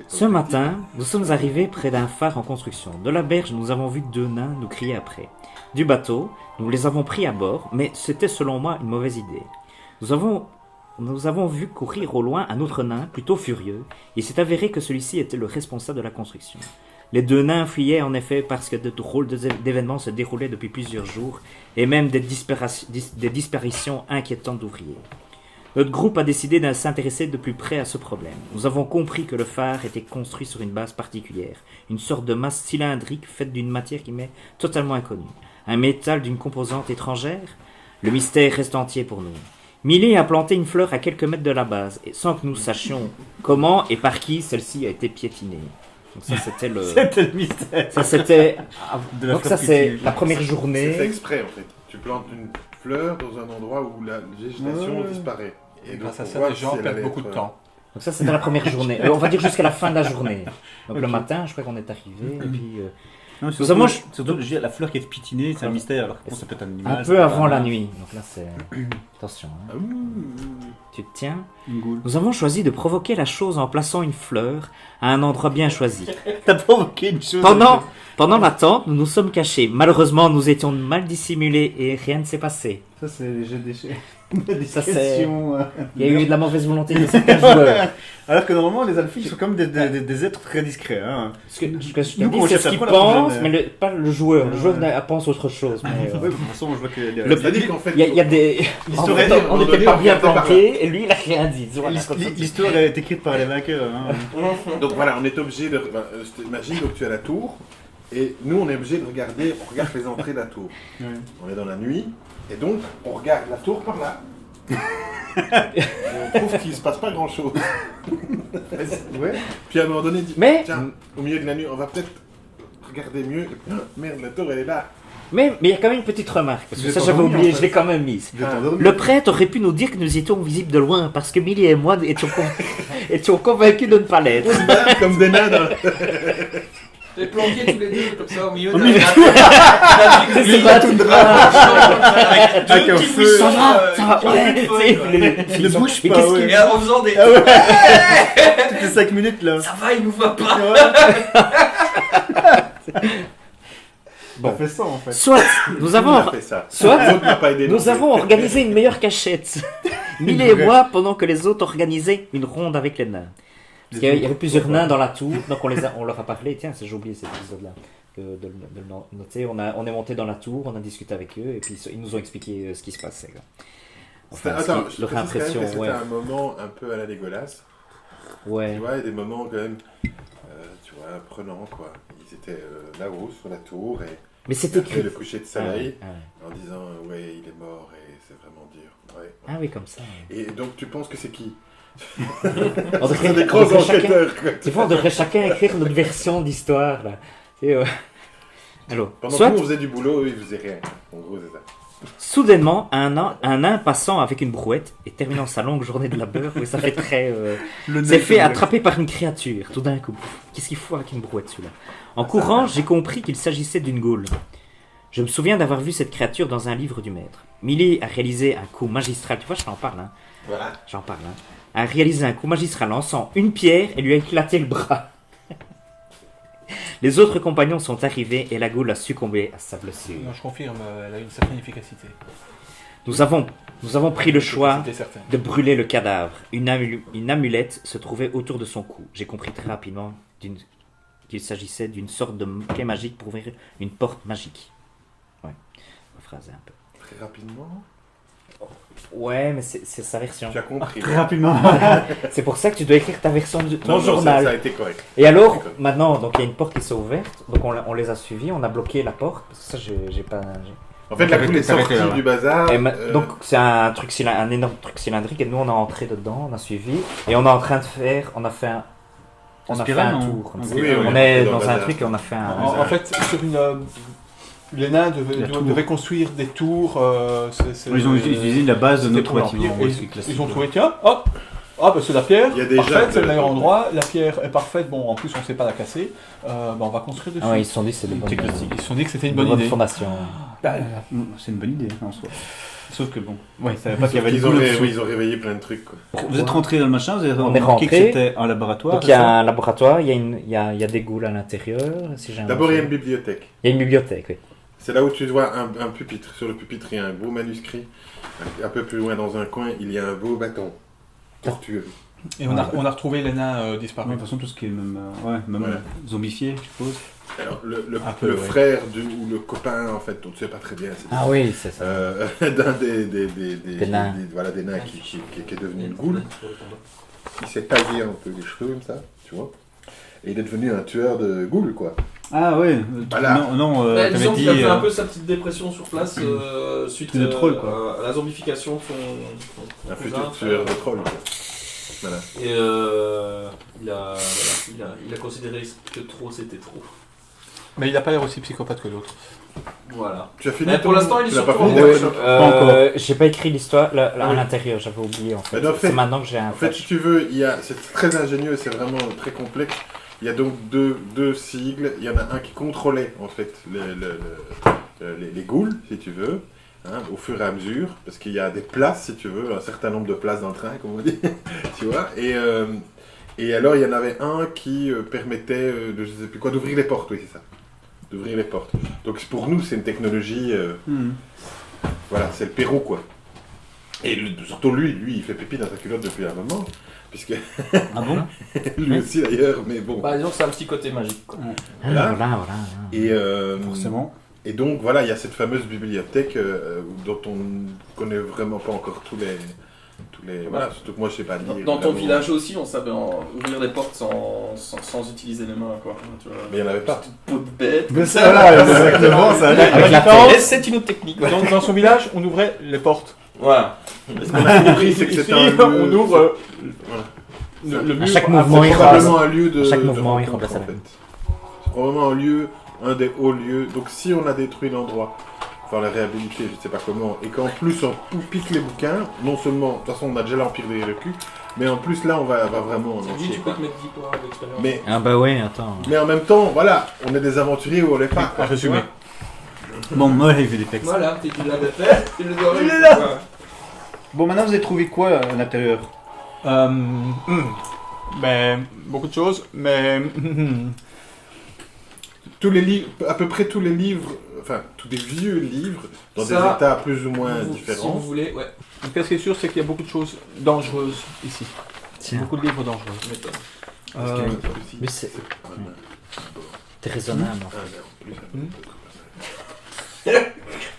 Ce matin, nous sommes arrivés près d'un phare en construction. De la berge, nous avons vu 2 nains nous crier après. Du bateau, nous les avons pris à bord, mais c'était selon moi une mauvaise idée. Nous avons vu courir au loin un autre nain, plutôt furieux. Il s'est avéré que celui-ci était le responsable de la construction. Les 2 nains fuyaient en effet parce que de drôles d'événements se déroulaient depuis plusieurs jours, et même des disparitions inquiétantes d'ouvriers. Notre groupe a décidé de s'intéresser de plus près à ce problème. Nous avons compris que le phare était construit sur une base particulière, une sorte de masse cylindrique faite d'une matière qui m'est totalement inconnue. Un métal d'une composante étrangère? Le mystère reste entier pour nous. Millie a planté une fleur à quelques mètres de la base, et sans que nous sachions comment et par qui celle-ci a été piétinée. Donc ça c'était le... C'était le mystère. Ça c'était... De la Donc fleur ça c'est piétinée. la première journée. C'est fait exprès en fait. Tu plantes une fleur dans un endroit où la végétation disparaît. Et donc, grâce à pour ça, voir les si gens elle perdent allait beaucoup de être, temps. Donc ça c'était la première journée. On va dire jusqu'à la fin de la journée. Donc le Ok. matin, je crois qu'on est arrivé, et puis... Non, Nous avons- surtout je veux dire, la fleur qui est pitinée, c'est un mystère. Alors que bon, ça peut être un animal. un peu avant la nuit. Donc là c'est... Attention, hein. Ah, ouh. Tu te tiens. Une goule. Nous avons choisi de provoquer la chose en plaçant une fleur à un endroit bien choisi. T'as provoqué une chose. Pendant l'attente, nous nous sommes cachés. Malheureusement, nous étions mal dissimulés et rien ne s'est passé. Ça, c'est les jeux d'échecs. Ça, c'est- Discrétion, Il y a eu de la mauvaise volonté de certains joueurs. Alors que normalement, les alphis sont comme des êtres très discrets. Hein. Ce que je te Nous, dis, quand on c'est cherche ce à qu'ils quoi, la pensent, prochaine, mais pas le joueur. Le Ouais. joueur pense autre chose. Mais, Ouais, de toute façon, je vois que Le- C'est-à-dire qu'en fait, il y a des... En L'histoire fait, est- on n'était pas bien planqués et lui, il a rien dit. Voilà, comme ça. l'histoire est écrite par les vainqueurs. Hein. donc voilà, on est obligé de. Imagine donc tu es à la tour et nous on est obligé de regarder. On regarde les entrées de la tour. Ouais. On est dans la nuit et donc on regarde la tour par là. Et on trouve qu'il se passe pas grand chose. Ouais. Puis à un moment donné, dit, Mais- tiens, au milieu de la nuit, on va peut-être regarder mieux. Ah, merde, la tour elle est là. Mais il y a quand même une petite remarque, parce que Vous ça êtes j'avais endormi, oublié, en fait. je l'ai quand même mise. Vous êtes endormi. Le prêtre aurait pu nous dire que nous étions visibles de loin, parce que Millie et moi étions convaincus de ne pas l'être. Comme des nains dans Les planqués tous les deux, comme ça, au milieu de C'est pas tout avec Avec deux un petits feu. buissons, Ça va, qui ont ouais, plus de tu sais, feu, les- Ne bouge Mais pas, qu'est-ce ouais. qu'il Et en faisant des... Toutes les 5 minutes là. Ça va, il nous voit pas. Bon. On fait ça en fait. Soit nous avons, fait ça. soit L'autre m'a pas aidé. nous avons organisé une meilleure cachette. Millie et moi, pendant que les autres organisaient une ronde avec les nains. Parce qu'il y avait plusieurs nains dans la tour, donc on leur a parlé. Tiens, j'ai oublié cet épisode-là. De le noter. On est monté dans la tour, on a discuté avec eux, et puis ils nous ont expliqué ce qui se passait. Quoi. Enfin, Attends, ce qui- je leur précise quand même impression, que c'était ouais. un moment un peu à la Légolas. Ouais. Tu vois, il y a des moments quand même, tu vois, prenants quoi. Ils étaient là-haut sur la tour et Mais c'était après écrit. le coucher de Ah, soleil ouais, ah ouais. en disant ouais il est mort et c'est vraiment dur. Ouais. Ah oui, comme ça. Ouais. Et donc tu penses que c'est qui? On C'est devrait, des on gros devrait chacun, enquêteurs quoi. des fois, on devrait chacun écrire notre version d'histoire. Là. Et, alors, Pendant soit, que nous on faisait du boulot, eux ils faisaient rien. En gros c'est ça. soudainement, un nain passant avec une brouette et terminant sa longue journée de labeur, oui, ça fait très... s'est fait attraper par une créature, tout d'un coup. Qu'est-ce qu'il faut avec une brouette, celui-là? En courant, j'ai compris qu'il s'agissait d'une goule. Je me souviens d'avoir vu cette créature dans un livre du maître. Millie a réalisé un coup magistral, tu vois, je t'en parle, hein. Voilà. J'en parle, hein. A réalisé un coup magistral en lançant une pierre et lui a éclaté le bras. Les autres compagnons sont arrivés et la goule a succombé à sa blessure. Non, je confirme, elle a une certaine efficacité. Nous avons pris le choix C'était certain. de brûler le cadavre. Une amulette se trouvait autour de son cou. J'ai compris très rapidement qu'il s'agissait d'une sorte de clé magique pour ouvrir une porte magique. Ouais, phrase un peu. Très rapidement. Ouais, mais c'est sa version. Tu as compris. Très rapidement. C'est pour ça que tu dois écrire ta version de ton Non, journal. ça a été correct. Et alors, D'accord. maintenant, donc il y a une porte qui s'est ouverte, donc on les a suivis, on a bloqué la porte, parce que ça, j'ai pas... En fait la goule est T'arrêtais sortie là, du bazar. Donc c'est un énorme truc cylindrique, et nous on est entré dedans, on a suivi, et on est en train de faire, on a fait spirale, un non? tour. Comme ça. Oui, on on est est dans dans le un bazar. truc et on a fait un... En fait, sur une... les nains devaient construire des tours. Ils ont utilisé la base de C'était notre pour bâtiment. l'Empire, ouais, et c'est classique. ils ont trouvé, tiens, hop, Ah, parce que la pierre, Il y a déjà parfaite, c'est de- le meilleur endroit. La pierre est parfaite, bon, en plus, on ne sait pas la casser. On va construire dessus. Ah ouais, ils se sont dit que c'était une bonne Ils se sont dit que c'était une une bonne idée. fondation. C'est une bonne idée en soi. Sauf que bon, Ouais. je savais pas qu'il y avait des Ils ont, couleurs ré- dessous. oui, ils ont réveillé plein de trucs. Quoi. Vous êtes rentré dans le machin, vous avez On est remarqué que rentré. c'était un laboratoire. Donc il y a un laboratoire, il y a des ghouls à l'intérieur. Si j'ai un D'abord, il y a une mentionné. bibliothèque. Il y a une bibliothèque, oui. C'est là où tu vois un pupitre. Sur le pupitre, il y a un beau manuscrit. Un peu plus loin, dans un coin, il y a un beau bâton. Tortueux. Et on a retrouvé les nains disparus. De toute façon, tout ce qui est même, Voilà. zombifié, je suppose. Alors, le Un peu, ouais. frère ou le copain, en fait, on ne sait pas très bien. c'est- Ah oui, c'est ça. d'un Des nains. voilà, des nains qui est devenu une goule. Il s'est taillé un peu les cheveux comme ça, tu vois. Et il est devenu un tueur de goules, quoi. Ah ouais, Voilà. non, Bah, t'avais disons dit. qu'il a fait un peu sa petite dépression sur place suite de troll, quoi. à la zombification de son Un cousin. futur tueur de troll, quoi. Voilà. Et il a considéré que trop c'était trop. Mais il n'a pas l'air aussi psychopathe que l'autre. Voilà. Tu as fini Mais pour ton- l'instant, il est tu l'as pas surtout fini en ta workshop. workshop J'ai pas écrit l'histoire Ah à oui. l'intérieur, j'avais oublié en fait. Mais en fait- C'est maintenant que j'ai un En fait, si tu veux, c'est très ingénieux et c'est vraiment très complexe. Il y a donc deux sigles. Il y en a un qui contrôlait en fait les ghouls, si tu veux, hein, au fur et à mesure, parce qu'il y a des places, si tu veux, un certain nombre de places dans le train, comme on dit, tu vois. Et alors, il y en avait un qui permettait de, je sais plus quoi, d'ouvrir les portes, oui, c'est ça. D'ouvrir les portes. Donc pour nous, c'est une technologie, voilà, c'est le Pérou, quoi. Et surtout lui, il fait pipi dans sa culotte depuis un moment, puisque Ah bon? lui aussi d'ailleurs, mais bon. Bah, disons que c'est un petit côté magique. Quoi. Voilà. Voilà. Et, Forcément. et donc voilà, il y a cette fameuse bibliothèque dont on ne connaît vraiment pas encore tous les voilà, surtout que moi je sais pas lire. Dans ton évidemment. village aussi, on savait ouvrir des portes sans utiliser les mains. Quoi. Tu vois. Mais il n'y en avait pas. Peau de bête. Mais ça, voilà, exactement, ça. Avec la différence, Et c'est une autre technique. Ouais. Dans son village, on ouvrait les portes. Voilà. Ce qu'on a compris, c'est que Ici, c'était un lieu. on ouvre Voilà. le mur. chaque mouvement, C'est il probablement un lieu de. À chaque de mouvement, il rencontre, remplace en la fait. C'est probablement un des hauts lieux. Donc si on a détruit l'endroit, enfin la réhabiliter, je sais pas comment, et qu'en plus on pique les bouquins, non seulement, de toute façon on a déjà l'Empire des recul, mais en plus là on va vraiment en Dis, entier. tu peux te mettre 10 points d'expérience. Mais Ah bah ouais, attends. en même temps, voilà, on est des aventuriers où on l'est pas. À résumer. Bon, moi j'ai vu des textes. Voilà, tu l'avais fait, tu le dois Il est là. Bon, maintenant vous avez trouvé quoi à l'intérieur? Ben, beaucoup de choses, mais Tous les livres, à peu près tous les livres, enfin tous des vieux livres, dans Ça, des états plus ou moins Si vous différents. voulez, ouais. en tout cas, ce qui est sûr, c'est qu'il y a beaucoup de choses dangereuses ici. Tiens, Beaucoup de livres dangereux. Je m'étonne. Parce qu'il y en a aussi. mais c'est Ah, non. t'es raisonnable. Ah, non, plus.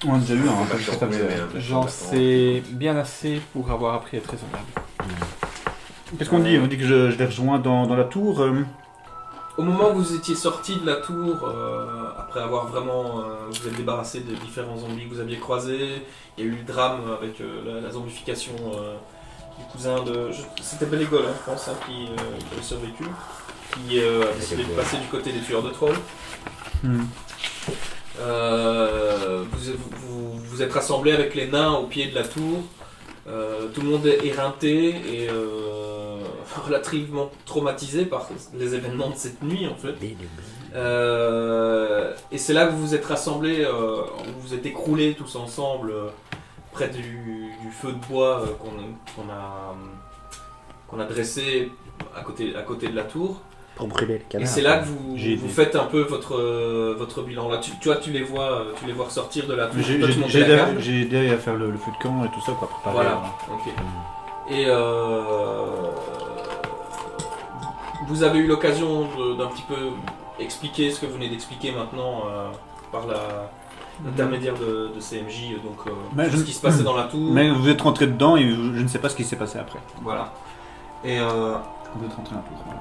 On a déjà eu un. Pas Ça tant, faisait- mais, J'en sais bien assez pour avoir appris à être raisonnable. Qu'est-ce qu'on dit? On dit que je les rejoins dans la tour. Au moment où vous étiez sorti de la tour, après avoir vraiment vous êtes débarrassé des différents zombies que vous aviez croisés, il y a eu le drame avec la zombification du cousin de... C'était Belégol, hein, je pense, hein, qui a survécu, qui a décidé de passer du côté des tueurs de trolls. Vous êtes rassemblés avec les nains au pied de la tour. Tout le monde est éreinté et relativement traumatisé par les événements de cette nuit en fait. Et c'est là que vous vous êtes rassemblés, vous vous êtes écroulés tous ensemble près du feu de bois qu'on a dressé à côté de la tour. Pour brûler les Et cadavres. c'est là que vous J'ai vous aidé. faites un peu votre bilan. Là, tu les vois ressortir de la tour. J'ai Toi, tu montes la garde. j'ai aidé à faire le feu de camp et tout ça, quoi, préparer. Voilà, ok. Et vous avez eu l'occasion d'un petit peu expliquer ce que vous venez d'expliquer maintenant par l'intermédiaire de CMJ, donc Mais tout ce qui se passait dans la tour. Mais vous êtes rentré dedans et je ne sais pas ce qui s'est passé après. Voilà. Et Vous êtes rentré dans la tour. Voilà.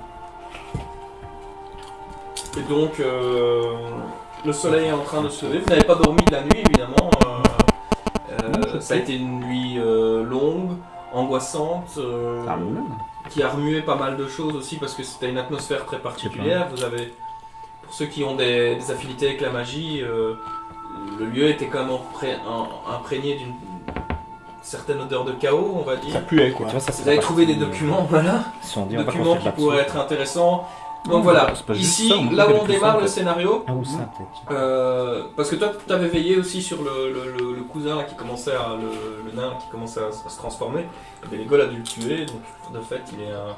donc, le soleil est en train de se lever. Vous n'avez pas dormi de la nuit, évidemment. Ça a été une nuit longue, angoissante, Ah, bon. qui a remué pas mal de choses aussi parce que c'était une atmosphère très particulière. Vous avez, pour ceux qui ont des affinités avec la magie, le lieu était quand même imprégné certaine odeur de chaos, on va Ça dire. puait Tu quoi. vois, ça, c'est Vous avez la trouvé des partie- documents, voilà. Ils se sont dit, on va Documents construire qui là-dessus. pourraient être intéressants. Donc Non, voilà, c'est pas juste ici, ça, on là où fait on des démarre trucs, le en fait. scénario, Ah, ou ça, peut-être. parce que toi, tu avais veillé aussi sur le cousin là, qui commençait à. Le nain qui commençait à se transformer. Et bien, les gars a dû le tuer, donc de fait, il est un.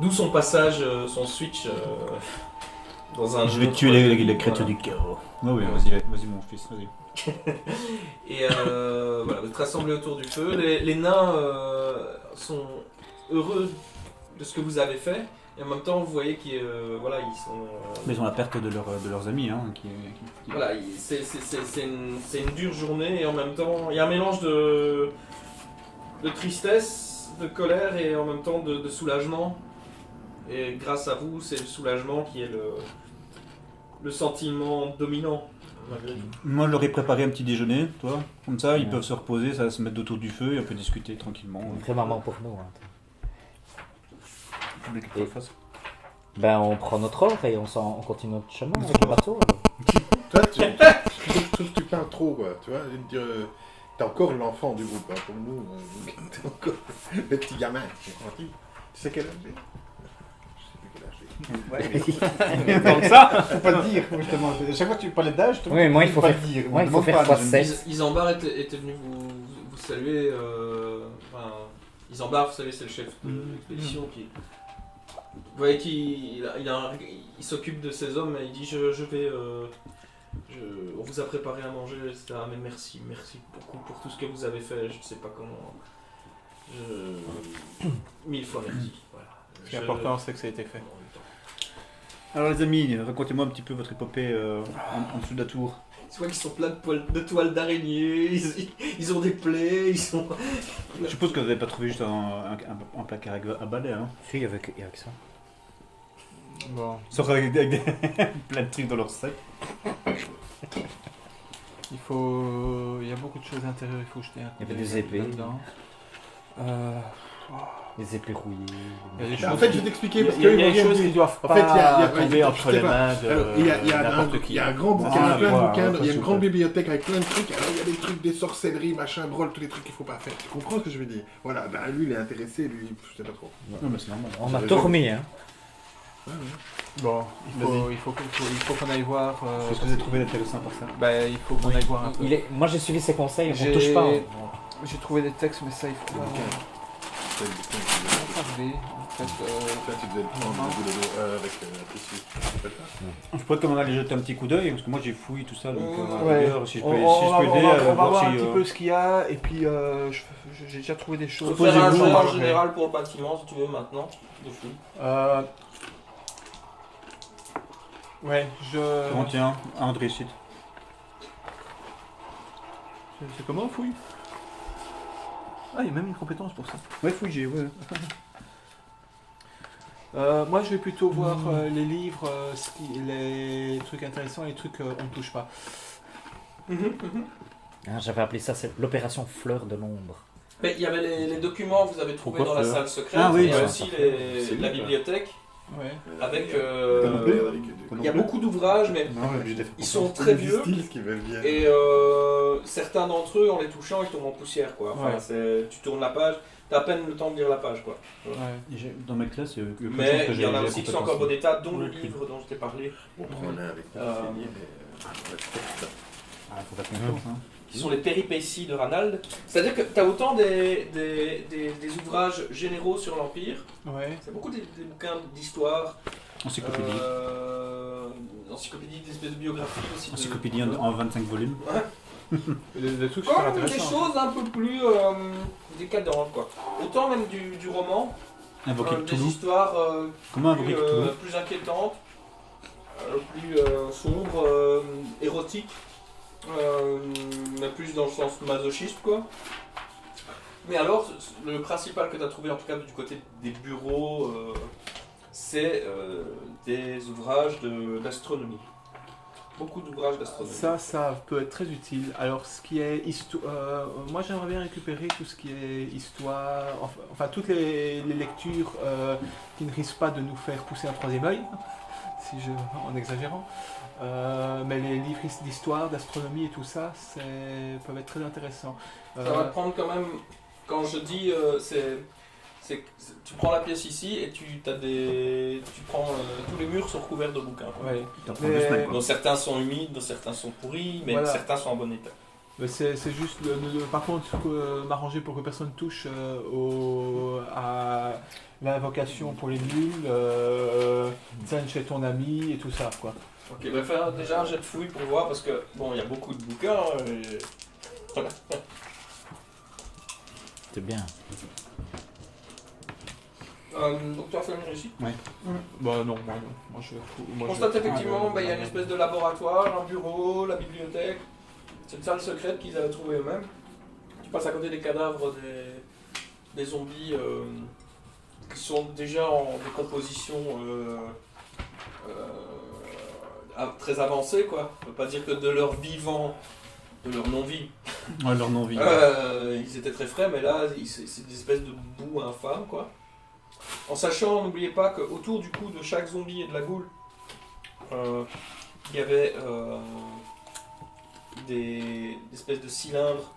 D'où son passage, son switch dans un. Je jeu vais de tuer rôle. les créatures Voilà. du chaos. Ouais, oui, vas-y mon fils, vas-y. Et voilà, vous êtes rassemblés autour du feu. Les nains sont heureux de ce que vous avez fait. Et en même temps, vous voyez qu'ils voilà, ils sont. Mais ils ont la perte de leurs amis. Hein, Voilà, c'est une dure journée et en même temps, il y a un mélange de tristesse, de colère et en même temps de soulagement. Et grâce à vous, c'est le soulagement qui est le sentiment dominant. Malgré tout. Moi, je leur ai préparé un petit déjeuner, toi. Comme ça, ils Ouais. peuvent se reposer, ça va se mettre autour du feu et on peut discuter tranquillement. Une vraie maman pour nous. Hein. Faut bien qu'ils le fassent. Ben, on prend notre or et on continue notre chemin avec le bateau. alors. Toi, je trouve que tu parles trop, quoi. Tu vois, t'es encore l'enfant du groupe, hein, comme nous. T'es encore le petit gamin. Tu sais quel âge j'ai? Je sais plus quel âge j'ai. Donc ça, faut pas le dire, justement. Chaque fois que tu parlais d'âge, Oui, moi, il faut pas faire- le dire. moi, il On faut demande faire pas, fois mais- 7. Isambard était venu vous saluer. Enfin, Isambard, vous savez, c'est le chef de l'expédition qui. Vous voyez qu'il il s'occupe de ses hommes et il dit je vais. On vous a préparé à manger, etc. Mais merci beaucoup pour tout ce que vous avez fait. Je ne sais pas comment. 1000 fois merci. Voilà. Ce qui est important, c'est que ça a été fait. Alors les amis, racontez-moi un petit peu votre épopée en dessous de la tour. Tu vois qu'ils sont pleins de toiles d'araignée, ils ont des plaies, ils sont. Je suppose que vous n'avez pas trouvé juste un placard à balai, hein. Si, avec ça. Bon, Sauf avec plein de trucs dans leur sac. il y a beaucoup de choses à l'intérieur, il faut jeter un coup Il y avait d'œil des épées. là-dedans. Les épées rouillées. Il y a des En choses fait, qui- je vais t'expliquer il y a- parce il y a qu'ils des vont rien choses dire. qui doivent En fait, il y a- pas tomber entre les mains de Alors, il y a n'importe qui. il y a un grand bouquin, Ah, plein de voilà, bouquins, ça, il y a s'il une vous grande plaît. bibliothèque avec plein de trucs. Alors, il y a des trucs, des sorcelleries, machin, brol, tous les trucs qu'il faut pas faire. Tu comprends ce que je veux dire? Voilà, bah, lui, il est intéressé, lui, je sais pas trop. Non, mais c'est normal. On a tout remis, hein. Bon, il faut qu'on aille voir. Qu'est-ce que vous avez trouvé d'intéressant par ça? Ben, il faut qu'on aille voir un peu. Moi, j'ai suivi ses conseils, on J'ai- touche pas. hein. J'ai trouvé des textes, mais ça, il faut C'est le bouquin que tu veux. parler. En fait, Ça, tu devais le prendre au boulot, avec tissu. Tu fais ça? Je pourrais comme on aller jeter un petit coup d'œil, parce que moi j'ai fouillé tout ça, donc Ouais. d'ailleurs, si je peux, on si je va peux aider, voir voir un si... petit peu ce qu'il y a, et puis j'ai déjà trouvé des choses. On peut faire un Posez-vous, jeu en ouais. général pour le bâtiment si tu veux maintenant. De fou. Ouais, Bon, tiens, un de réussite. C'est comment on fouille? Ah, il y a même une compétence pour ça. Ouais, fouillé, ouais. Moi, je vais plutôt voir les livres, les trucs intéressants et les trucs on ne touche pas. Ah, j'avais appelé ça c'est l'opération Fleur de l'ombre. Mais il y avait les documents que vous avez trouvés Pourquoi dans la faire salle secrète. Ah oui, il y a ouais. aussi C'est la libre. bibliothèque Ouais. avec. Il Il y a beaucoup d'ouvrages, mais ils sont très vieux. qui veulent bien. Et certains d'entre eux, en les touchant, ils tombent en poussière. Quoi. Enfin, Ouais. tu tournes la page, t'as à peine le temps de lire la page. Quoi. Ouais. Dans ma classe, il y a eu Mais il y en a aussi qui sont encore en bon état, dont le Ouais. livre dont je t'ai parlé, On prend un avec Euh, Ah, faut faire confiance, hein. qui sont les péripéties de Ranald. C'est-à-dire que tu as autant des ouvrages généraux sur l'Empire, Ouais. c'est beaucoup des bouquins d'histoire, Encyclopédie. encyclopédie, des espèces de biographies aussi. Encyclopédie en 25 volumes. Des trucs super Comme des intéressants. choses un peu plus décadentes, quoi. Autant même du roman, Invoquer des Cthulhu. histoires Comment invoquer Cthulhu? plus inquiétantes, plus sombres, érotiques, mais plus dans le sens masochiste, quoi. Mais alors, le principal que tu as trouvé, en tout cas du côté des bureaux, c'est des ouvrages d'astronomie. beaucoup d'ouvrages d'astronomie. Ça peut être très utile. Alors, ce qui est moi j'aimerais bien récupérer tout ce qui est histoire, enfin toutes les lectures qui ne risquent pas de nous faire pousser un troisième œil, en exagérant. Mais les livres d'histoire, d'astronomie et tout ça, peuvent être très intéressants. Ça va te prendre quand même, quand je dis, tu prends la pièce ici et tu prends tous les murs sont recouverts de bouquins. Quoi. Ouais. T'en prends 2 semaines, quoi. Dont certains sont humides, dont certains sont pourris, mais Voilà. certains sont en bon état. Mais c'est juste, par contre, m'arranger pour que personne touche à l'invocation pour les nuls, scène chez ton ami et tout ça, quoi. Ok, bah faire déjà un jet de fouille pour voir, parce que bon, il y a beaucoup de bouquins. Voilà. C'est bien. Donc tu as fait une réussite. Bah non, moi je On constate effectivement, il y a une espèce de laboratoire, un bureau, la bibliothèque. C'est une salle secrète qu'ils avaient trouvée eux-mêmes. Tu passes à côté des cadavres des zombies qui sont déjà en décomposition très avancée, quoi. On peut pas dire que de leur vivant, de leur non-vie, Ouais, leur non-vie. ils étaient très frais, mais là, c'est des espèces de boue infâme, quoi. En sachant, n'oubliez pas qu'autour du cou de chaque zombie et de la goule, il y avait des espèces de cylindres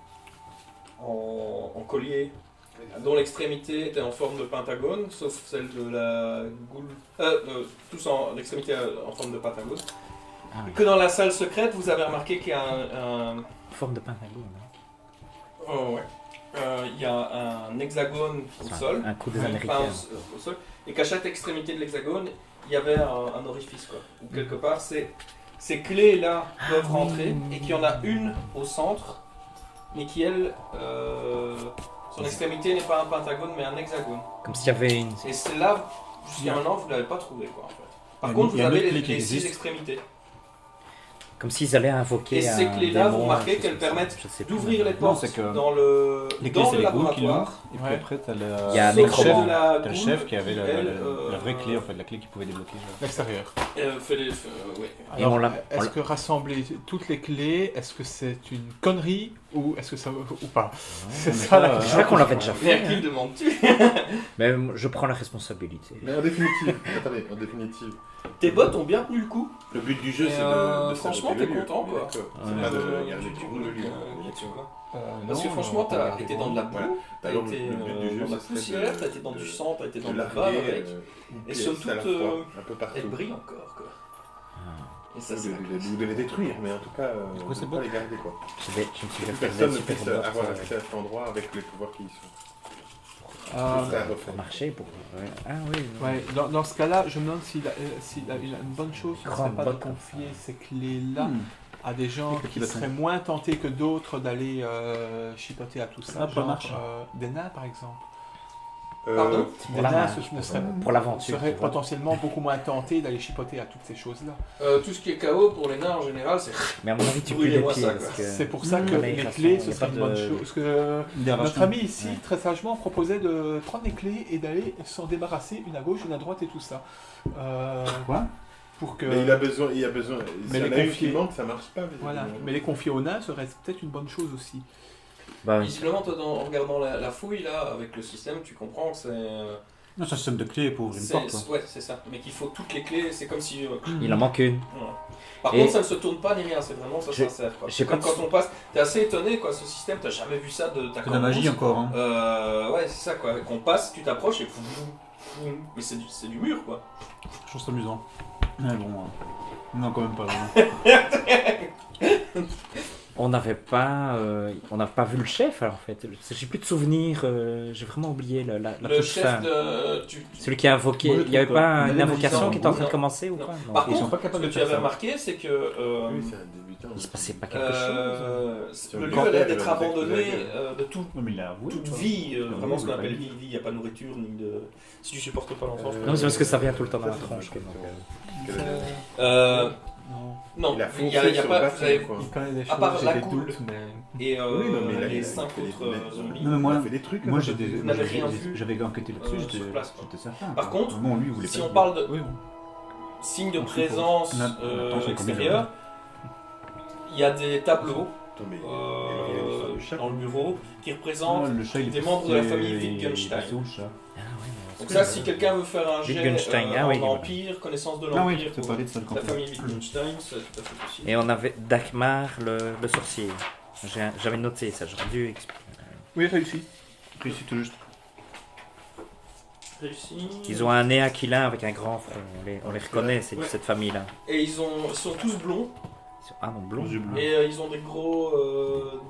en collier, dont l'extrémité était en forme de pentagone, sauf celle de la goule. Tous en l'extrémité en forme de pentagone. Ah oui. Que dans la salle secrète, vous avez remarqué qu'il y a un Forme de pentagone. Hein. Oh, ouais. Il y a un hexagone au sol, Un coup des enfin, Américains. au sol, et qu'à chaque extrémité de l'hexagone, il y avait un orifice, quoi. Où quelque part, ces clés-là peuvent rentrer, et qu'il y en a une au centre, mais qui, elle, son extrémité n'est pas un pentagone, mais un hexagone. Comme s'il y avait une. Et celle-là, jusqu'à maintenant, vous ne l'avez pas trouvé, quoi, en fait. Par Il y a contre, une- vous il y a une avez autre clé les qui 6 existe. extrémités. Comme s'ils allaient invoquer. Et ces un clés-là, vous démon, remarquez je qu'elles sais pas, permettent je sais plus. d'ouvrir les Non, portes c'est que dans le, Les clés, dans c'est le les ghouls qui laboratoire. l'ouvrent. Et puis Ouais. après, t'as Il y a un Sauf nécromant. celle de la le goule chef qui avait elle, la vraie clé, en fait, la clé qui pouvait débloquer. l'extérieur. Ouais. Et on l'a- Est-ce que rassembler toutes les clés, est-ce que c'est une connerie ou est-ce que ça ou pas? C'est mais ça ça, la Je question. crois qu'on l'avait déjà Mais à fait. qui Hein. demandes-tu? Mais je prends la responsabilité. Mais en définitive, attendez, en définitive, Tes bottes ont bien tenu le coup. le but du jeu Et, c'est de franchement, saboter t'es le lieu. content, quoi. D'accord. Ouais. C'est pas de Euh, garder tu- tout le lieu. là-dessus, quoi. Non, Parce que franchement, t'as été dans de la boue, Voilà. t'as Alors, été le but du jeu, dans la ce serait poussière, de- t'as été dans du sang, t'as été dans de de la bave larguer avec. une Et pièce somme à la toute, fois, un peu partout. Elle brille encore, quoi. Et ça, Ou c'est de les détruire, mais en tout cas, coup, on c'est ne beau. pas les garder quoi. Je me suis fait Que faire personne des ne super puisse meurtres, avoir accès à cet endroit avec les pouvoirs qui y sont. Ah, C'est à Ça refaire. marchait pour. Ouais. Ah oui. non. ouais, dans ce cas-là, je me demande s'il a une bonne chose, ce ne serait Grande pas de botte. confier ces clés-là Hmm. à des gens Les petits qui bâtons. seraient moins tentés que d'autres d'aller chipoter à tout ça. Ah, pour le marché. Des nains, par exemple. Pardon Pour Des la nains marche, ne seraient pour l'aventure. seraient tu vois. potentiellement beaucoup moins tentés d'aller chipoter à toutes ces choses-là. Tout ce qui est KO pour les nains en général, c'est. Mais à mon avis, tu peux Brûlez-moi les ça, pieds. quoi. Parce que... C'est pour ça que Mais les de toute clés, façon, ce y a serait pas une de- bonne chose. Parce que Déravation. notre ami ici, Ouais. très sagement, proposait de prendre les clés et d'aller s'en débarrasser, une à gauche, une à droite et tout ça. Quoi? Pour que... Mais il a besoin. Mais Si les on a une confier- qui manque, ça marche pas. Voilà. visiblement. Mais les confier aux nains serait peut-être une bonne chose aussi. Bah oui. Visiblement, toi, en regardant la fouille, là, avec le système, tu comprends que c'est. Non, c'est un système de clés pour ouvrir une porte, quoi. Ouais, c'est ça. Mais qu'il faut toutes les clés, c'est comme si. Il en manque une. Voilà. Par Et- contre, ça ne se tourne pas ni rien, c'est vraiment ça J'ai- sincère. Quoi. j'ai C'est comme pas- quand on passe. T'es assez étonné, quoi, ce système, t'as jamais vu ça de ta C'est de la magie encore, hein. Ouais, c'est ça, quoi. Qu'on passe, tu t'approches et. Mais c'est du mur, quoi. Je trouve ça amusant. Mais bon, non, quand même pas. Vraiment. On n'avait pas, on n'a pas vu le chef alors en fait. J'ai plus de souvenirs. J'ai vraiment oublié la Le toute chef fin. de. Celui qui a invoqué. Moi, je Il n'y avait trouve pas que- une Non, invocation non, qui était en train de non. commencer ou Non. quoi non. Par Ils sont contre, pas capables ce de que tu faire avais ça. remarqué, c'est que. Oui, c'est un débutant. Il se passait pas quelque chose. Le lieu Quand a l'air elle d'être va nous abandonné accuser. de tout. Non, mais il l'a avoué. Toute quoi. vie, vraiment ce qu'on il l'a appelle pas vie, il n'y a pas de nourriture ni de. Si tu supportes pas l'enfant. Non, c'est parce que ça vient tout le temps dans Ça, la c'est tronche. une donc, question. Non. Non, Il a il y foncé a sur pas. le Vous avez, bâton, quoi. Il connaît des À choses, part j'ai la des coule. doutes, mais... et Oui, non, mais il a- les il a 5 fait autres des- zombies. Non, mais Il moi, a fait des trucs. moi là-bas. j'ai des- Vous n'avez j'ai- rien vu, j'avais enquêté là-dessus, sur place, quoi. j'étais certain. Par contre, bon, lui, il voulait Si pas on le parle de Oui, signe de On présence suppose. Attends, j'ai combien extérieure, il y a des tableaux Attends, mais il y a une histoire du chat. dans le bureau qui représentent le chat, il est des membres de la passé- famille il est Wittgenstein. passé où, le chat Ah ouais, Donc ça, si quelqu'un veut faire un jet Wittgenstein, ah oui, en voilà. empire, connaissance de Ah oui, l'empire, tu as pour parlé de ça, le la campement. famille Wittgenstein, c'est tout à fait possible. Et on avait Dagmar, le sorcier. J'avais noté ça, j'aurais dû expliquer. Oui, réussi. Réussi tout juste. Réussi. Ils ont un nez aquilin avec un grand front. On les reconnaît, c'est Ouais. cette famille-là. Et ils sont tous blonds, Ah non, blond. Aux yeux bleus. et ils ont des gros...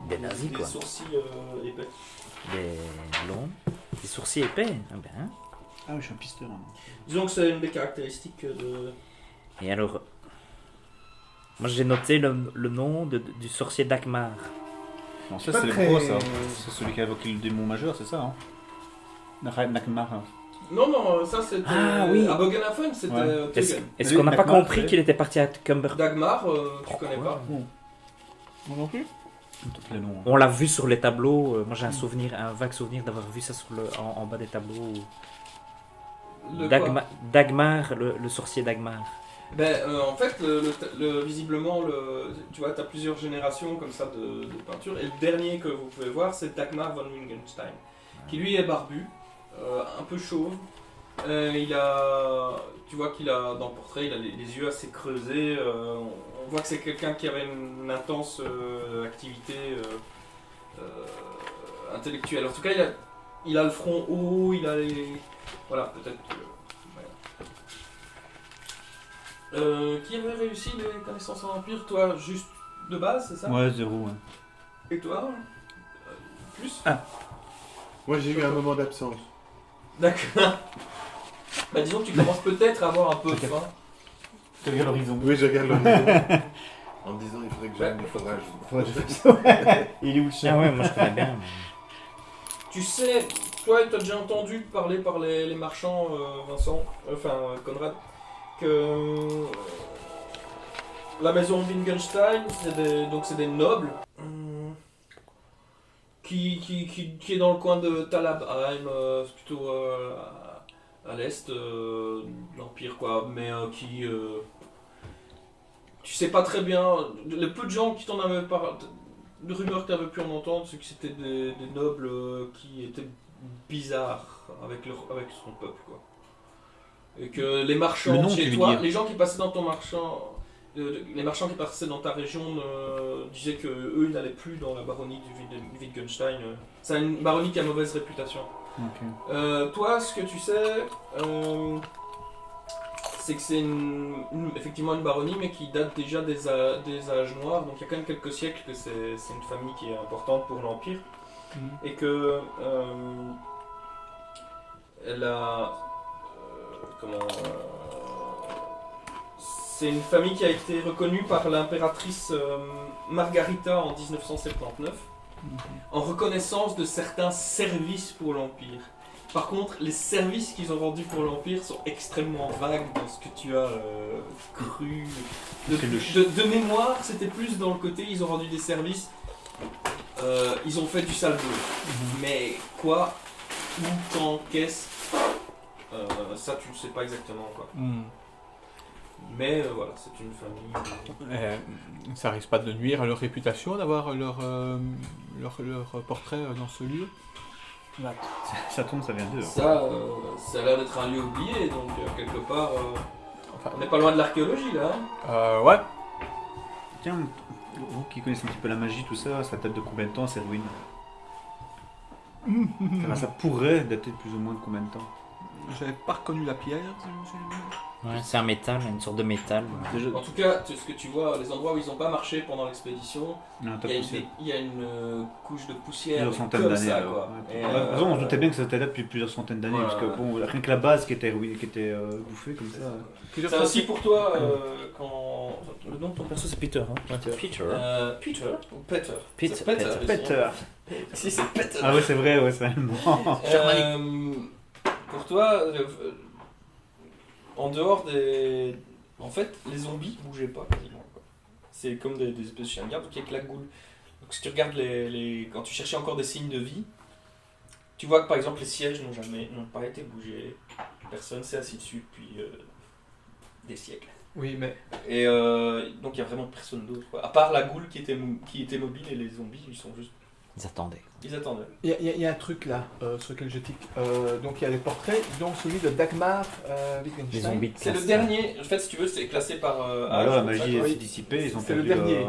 Des nazis, quoi. sourcils épais. Des blonds. Des sourcils épais. Ah ben. Ah oui, je suis un pisteur. Hein. Disons que c'est une des caractéristiques de... Et alors. Moi j'ai noté le nom du sorcier Dagmar. Non, ça Pas c'est très- le pro, ça. C'est celui qui a évoqué le démon majeur, c'est ça, hein Nakmar. Non, ça c'était... Ah, oui. À Bogenhafen, c'était Ouais. Tuggen. Est-ce qu'on n'a pas Dagmar, compris c'est- qu'il était parti à Cumber? Dagmar, tu connais pas. Bon, Moi non plus. peut-être les noms. On l'a vu sur les tableaux. Moi j'ai un vague souvenir d'avoir vu ça sur en bas des tableaux. Le quoi Dagmar, le sorcier Dagmar. En fait, visiblement, tu vois, tu as plusieurs générations comme ça de peinture. Et le dernier que vous pouvez voir, c'est Dagmar von Wittgenstein, qui lui est barbu, un peu chauve. Tu vois qu'il a, dans le portrait, il a les yeux assez creusés. On voit que c'est quelqu'un qui avait une intense activité intellectuelle. En tout cas, il a le front haut, il a les... Voilà, peut-être... qui avait réussi les connaissances en empire? Toi, juste de base, c'est ça? Ouais, 0, ouais. Et toi? Plus? Moi, j'ai eu un moment d'absence. D'accord. Bah disons que tu commences peut-être à avoir un peu Ok. faim. Tu regardes l'horizon. Oui, je regarde l'horizon. En me disant, il faudrait que j'aille, il faudra Il est où le chat Ah ouais, moi je connais bien. mais- Tu sais, toi, tu as déjà entendu parler par les marchands, Vincent, Conrad, que la maison Wittgenstein, c'est des nobles qui est dans le coin de Talabheim, c'est plutôt à l'est de l'Empire, quoi, mais tu sais pas très bien, le peu de gens qui t'en avaient parlé, de rumeurs que tu avais pu en entendre, c'est que c'était des nobles qui étaient bizarres avec son peuple, quoi. Et que les marchands Le nom, chez tu veux toi, dire. les gens qui passaient dans ton marchand, les marchands qui passaient dans ta région disaient que eux ils n'allaient plus dans la baronnie du Wittgenstein. C'est une baronnie qui a mauvaise réputation. Ok. Toi, ce que tu sais, c'est que c'est effectivement une baronnie, mais qui date déjà des âges noirs. Donc il y a quand même quelques siècles que c'est une famille qui est importante pour l'Empire. Et que elle a... c'est une famille qui a été reconnue par l'impératrice Margarita en 1979 en reconnaissance de certains services pour l'Empire. Par contre, les services qu'ils ont rendus pour l'Empire sont extrêmement vagues dans ce que tu as cru. De mémoire, c'était plus dans le côté, ils ont rendu des services, ils ont fait du sale boulot. Mais quoi, où, quand, qu'est-ce, ça tu ne sais pas exactement, quoi. Mais voilà, c'est une famille. Ça risque pas de nuire à leur réputation d'avoir leur portrait dans ce lieu. Ça tombe, ça vient d'eux. Ça a l'air d'être un lieu oublié, donc quelque part, on n'est pas loin de l'archéologie là. Hein. Ouais. Tiens, vous qui connaissez un petit peu la magie, tout ça, ça date de combien de temps ces ruines? Ça pourrait dater de plus ou moins de combien de temps? J'avais pas reconnu la pierre. si je me souviens. Ouais, c'est un métal, une sorte de métal. Déjà, En tout cas, ce que tu vois, les endroits où ils n'ont pas marché pendant l'expédition, non, t'as il y a poussé. il y a une couche de poussière Plusieurs centaines comme d'années ça, alors. quoi. Ouais. Et, De toute façon, on se doutait bien que ça datait depuis plusieurs centaines d'années, Voilà. parce que bon, rien que la base qui était bouffée comme ça. C'est aussi pour toi quand le nom de ton Perso, c'est Peter. Hein. Peter. Peter ou Peter. Pete- C'est Peter. ici. Peter. Si c'est Peter. Ah ouais, c'est vrai, ouais, c'est allemand. Pour toi, en dehors des... En fait, les zombies bougeaient pas quasiment, quoi. C'est comme des espèces de chiens de garde, donc il y a que la goule. Donc si tu regardes quand tu cherchais encore des signes de vie, tu vois que par exemple les sièges n'ont pas été bougés. Personne s'est assis dessus depuis des siècles. Oui, mais Et donc il y a vraiment personne d'autre, quoi. À part la goule qui était mobile et les zombies, ils sont juste. Ils attendaient. Ils attendaient. il y a un truc là sur lequel je tic. Donc il y a les portraits, dont celui de Dagmar Wittgenstein. Les zombies de C'est le classe. dernier, en fait, si tu veux, c'est classé par. Alors la âge, magie comme ça, s'est dissipée, ils ont C'est le perdu. dernier.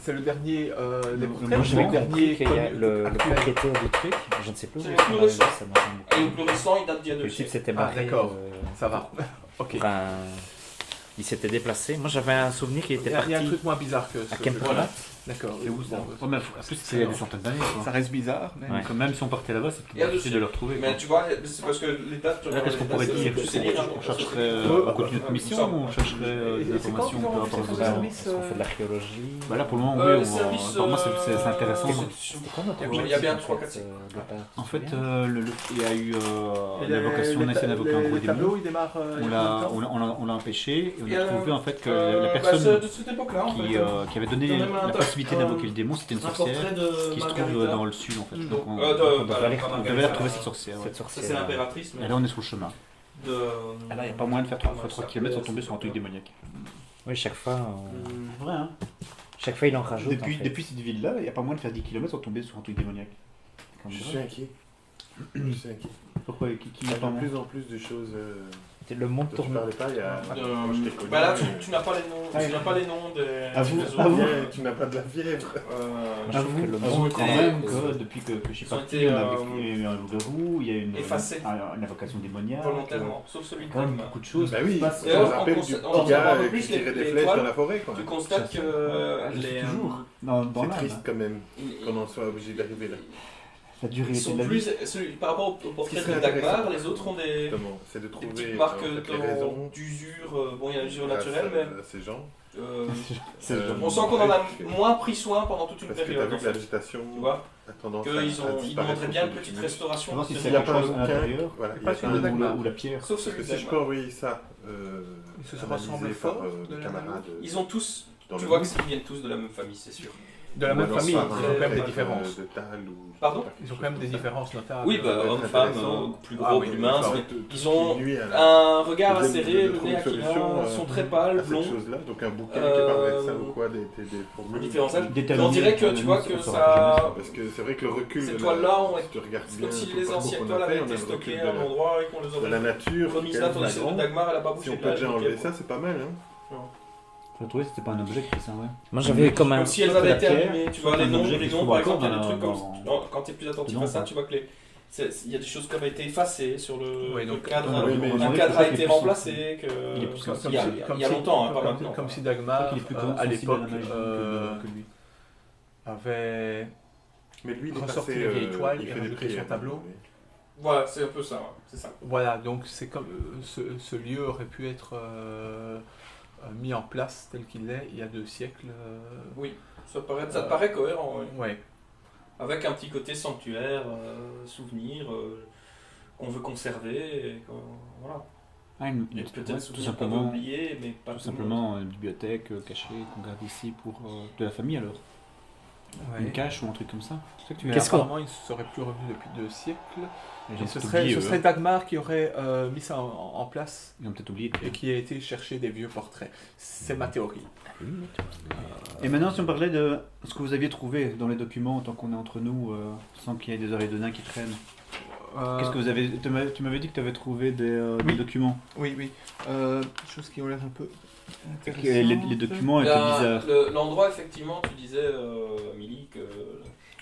C'est le dernier des portraits. Moi, c'est j'avais le compris dernier qu'il y a connu- le actuel. propriétaire du truc, je ne sais plus. C'est où le il plus est, récent. ça m'a semblé Et le beaucoup. plus récent, il date d'il y a Le 2 type siècles. s'était barré. d'accord. Ça va. Ok. Enfin, il s'était déplacé. Moi, j'avais un souvenir qu'il était Il y a un parti truc moins bizarre que à ce Kempenrat. Voilà. D'accord. C'est où ça? Ouais, mais en plus, c'est il y a des centaines d'années. Ça Quoi. reste bizarre, mais. Ouais. Donc, même si on partait là-bas, c'est Il y a plus difficile de dessus. le retrouver. Mais tu vois, c'est parce que les dates. Là, qu'est-ce qu'on pourrait dire? Tu sais lire, hein. On chercherait Ouais. un contenu de mission ou on chercherait des Et c'est quand informations qu'ils ont par lancé rapport ce aux service, Est-ce qu'on fait de l'archéologie? Bah là, pour le moment, Les oui, services, pour moi, c'est intéressant. C'était quoi notre Il y a objectif, bien en 3, fait, 4 siècles. départ? En fait, il y a eu Et l'invocation d'un ancien avocat en gros les démon. tableaux, ils démarrent. On l'a empêché et on Il y a a- trouvé en fait que la Bah, personne c'est de cette époque-là, en fait. qui avait donné Quand même un la top. possibilité d'invoquer le démon, c'était une Un portrait sorcière de qui se trouve Margarita. dans le sud en fait. Donc, Donc on de- on bah, devait pas aller Margarita, devait la trouver cette sorcière. Ouais. Cette Ça, sorcière. c'est l'impératrice, mais. Et là, on est sur le chemin. De. Ah là, il n'y a pas moyen de faire 3 km sans tomber sur un truc démoniaque. Oui, chaque fois, Vrai, hein. chaque fois, il en rajoute. en fait. Depuis cette ville-là, il n'y a pas moyen de faire 10 km sans tomber sur un truc démoniaque. Je suis inquiet. Je suis inquiet. Pourquoi Qui Il y n'a a pas de moins plus en plus de choses Le monde dont tu tourne. parlais pas il y a. quand je t'ai connu, Bah là, tu n'as pas les noms. Ah, Tu n'as pas les noms des. À vous, des à vous. autres. Tu n'as pas de la fièvre. Je trouve que le Avoue monde quand était- même que depuis que je suis Ils ont parti, été, il y a eu un loup-garou, il y a eu effacés. une invocation démoniaque. Volontairement, sauf celui de Quand même Dagmar. beaucoup de choses. Bah oui, qui se passent. je me D'ailleurs, rappelle on du conse- on en petit gars parle un peu qui plus, tirait les des flèches toiles. dans la forêt. Quoi. Tu constates que Je suis les. toujours dans C'est l'âme. triste quand même ils- qu'on en soit obligé d'arriver là. Ça a duré Ils sont de la plus. vie. Par rapport au portrait serait de Dagmar, intéressant. les autres ont des. Comment C'est de Des trouver petites marques en fait, les raisons d'usure. Bon, il y a l'usure grâce naturelle, mais. à ces gens. C'est Euh, On sent qu'on en a moins pris soin pendant toute une Parce que tu as période. vu En que la fait. végétation Tu vois a tendance qu'ils à ils disparaître demanderaient bien au une fil du petite tunnel. restauration. Voir si parce c'est que Il n'y a quelque pas un chose à bouquin. l'intérieur. Voilà, il y Pas a celui pas de un Dagmar. Ou la pierre. Sauf celui Parce de que si je peux Dagmar. envoyer ça, Ils se analysé ressemblent par fort des de camarades. Ils ont tous. dans Tu le vois groupe, qu'ils viennent tous de la même famille, c'est sûr. de la ou même alors famille. Ils par ont un quand même des prêtre, différences. de Tal ou. Pardon Ils ont quand même des différences notables. Oui, bah, peut être homme-femme, intéressant. plus Ah gros, oui, plus oui, mince. Ça mais aurait tout Ils ce qui ont nuit à la- un regard de- acéré, de le trouver nez une solution, aquilin, sont très pâles, à cette blonds. chose-là. Donc un bouquin qui parlerait de ça ou quoi, des formules. Différents âges. Des On dirait que tu vois que ça. Parce que c'est vrai que le recul. Ces de la- toiles-là ont si tu regardes C'est bien comme si tout les le parcours anciennes qu'on a toiles fait, avaient on a été le recul stockées à un de endroit et qu'on les la aurait nature. remises qui est là, tandis que celle de flagrant. Dagmar, elle a pas bougé. Si on de peut là, déjà nickel, enlever quoi. ça, c'est pas mal. Hein. Je trouvais que c'était pas un objet qui fait ça, ouais. Moi, j'avais comme un. Comme si elles Soit avaient la été pierre, abîmées, tu soit vois, les un noms, objet les qui se noms trouve par exemple, encore il y a des trucs dans- comme. Non, quand tu es plus attentif dedans, à ça, quoi. tu vois que il y a des choses qui avaient été effacées sur le Oui, donc, cadre. oui, mais Un on cadre dirait a qu'il est été plus remplacé. Il est plus que- sensible. Il y a longtemps, hein, pas maintenant. Comme si Je Dagmar, crois qu'il est plus à sensible à l'époque, la magie que lui. avait Mais lui, il est ressorti passé, les vieilles toiles il et fait des rajouté son prières. tableau. Voilà, c'est un peu ça, ouais, c'est ça. Voilà, donc c'est comme ce lieu aurait pu être mis en place tel qu'il est il y a 2 siècles. Oui, ça te paraît cohérent, ouais. Ouais. Avec un petit côté sanctuaire, souvenir, qu'on veut conserver, et voilà. Ah, une- Et ouais, peut-être tout souvenir qu'on veut simplement, oublier, mais pas tout tout le monde. simplement une bibliothèque cachée qu'on garde ici pour de la famille alors. Ouais. Une cache ou un truc comme ça. C'est ça que tu Mais veux Qu'est-ce qu'on- apparemment, il ne serait plus revenu depuis 2 siècles. Ils Et ont ce peut-être serait, oublié, ce eux, serait hein. Dagmar qui aurait mis ça en place Ils ont peut-être oublié. et qui a été chercher des vieux portraits. C'est ma théorie. Et maintenant, si on parlait de ce que vous aviez trouvé dans les documents, tant qu'on est entre nous, sans qu'il y ait des oreilles de nain qui traînent. Qu'est-ce que vous avez Tu m'avais dit que tu avais trouvé des Oui. documents. Oui, oui. Choses qui ont l'air un peu Et intéressantes. les documents étaient bizarres. L'endroit, effectivement, tu disais, Amélie, que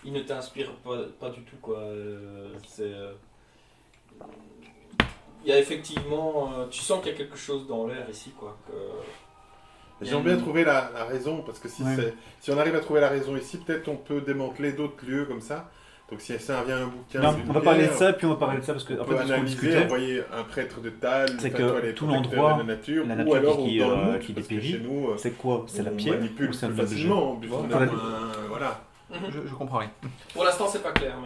il ne t'inspire pas du tout, quoi. Il y a effectivement... tu sens qu'il y a quelque chose dans l'air ici, quoi. J'aimerais bien trouver la raison, parce que Ouais. si on arrive à trouver la raison ici, peut-être on peut démanteler d'autres lieux comme ça. Donc si ça vient un bouquin, Non, d'une on va parler de pierre, ça, puis on va parler de ça parce que on en peut fait, ce qu'on analyser, discutait, envoyer un prêtre de Tal, c'est enfin, que toi, les tout protecteurs l'endroit, de la nature, la ou nature alors qui, dans le monde, qui parce que dépérit, chez nous, c'est quoi? C'est la on pierre manipule ou c'est un plus objet? facilement, Voilà. voilà. Je comprends rien. Pour l'instant, c'est pas clair,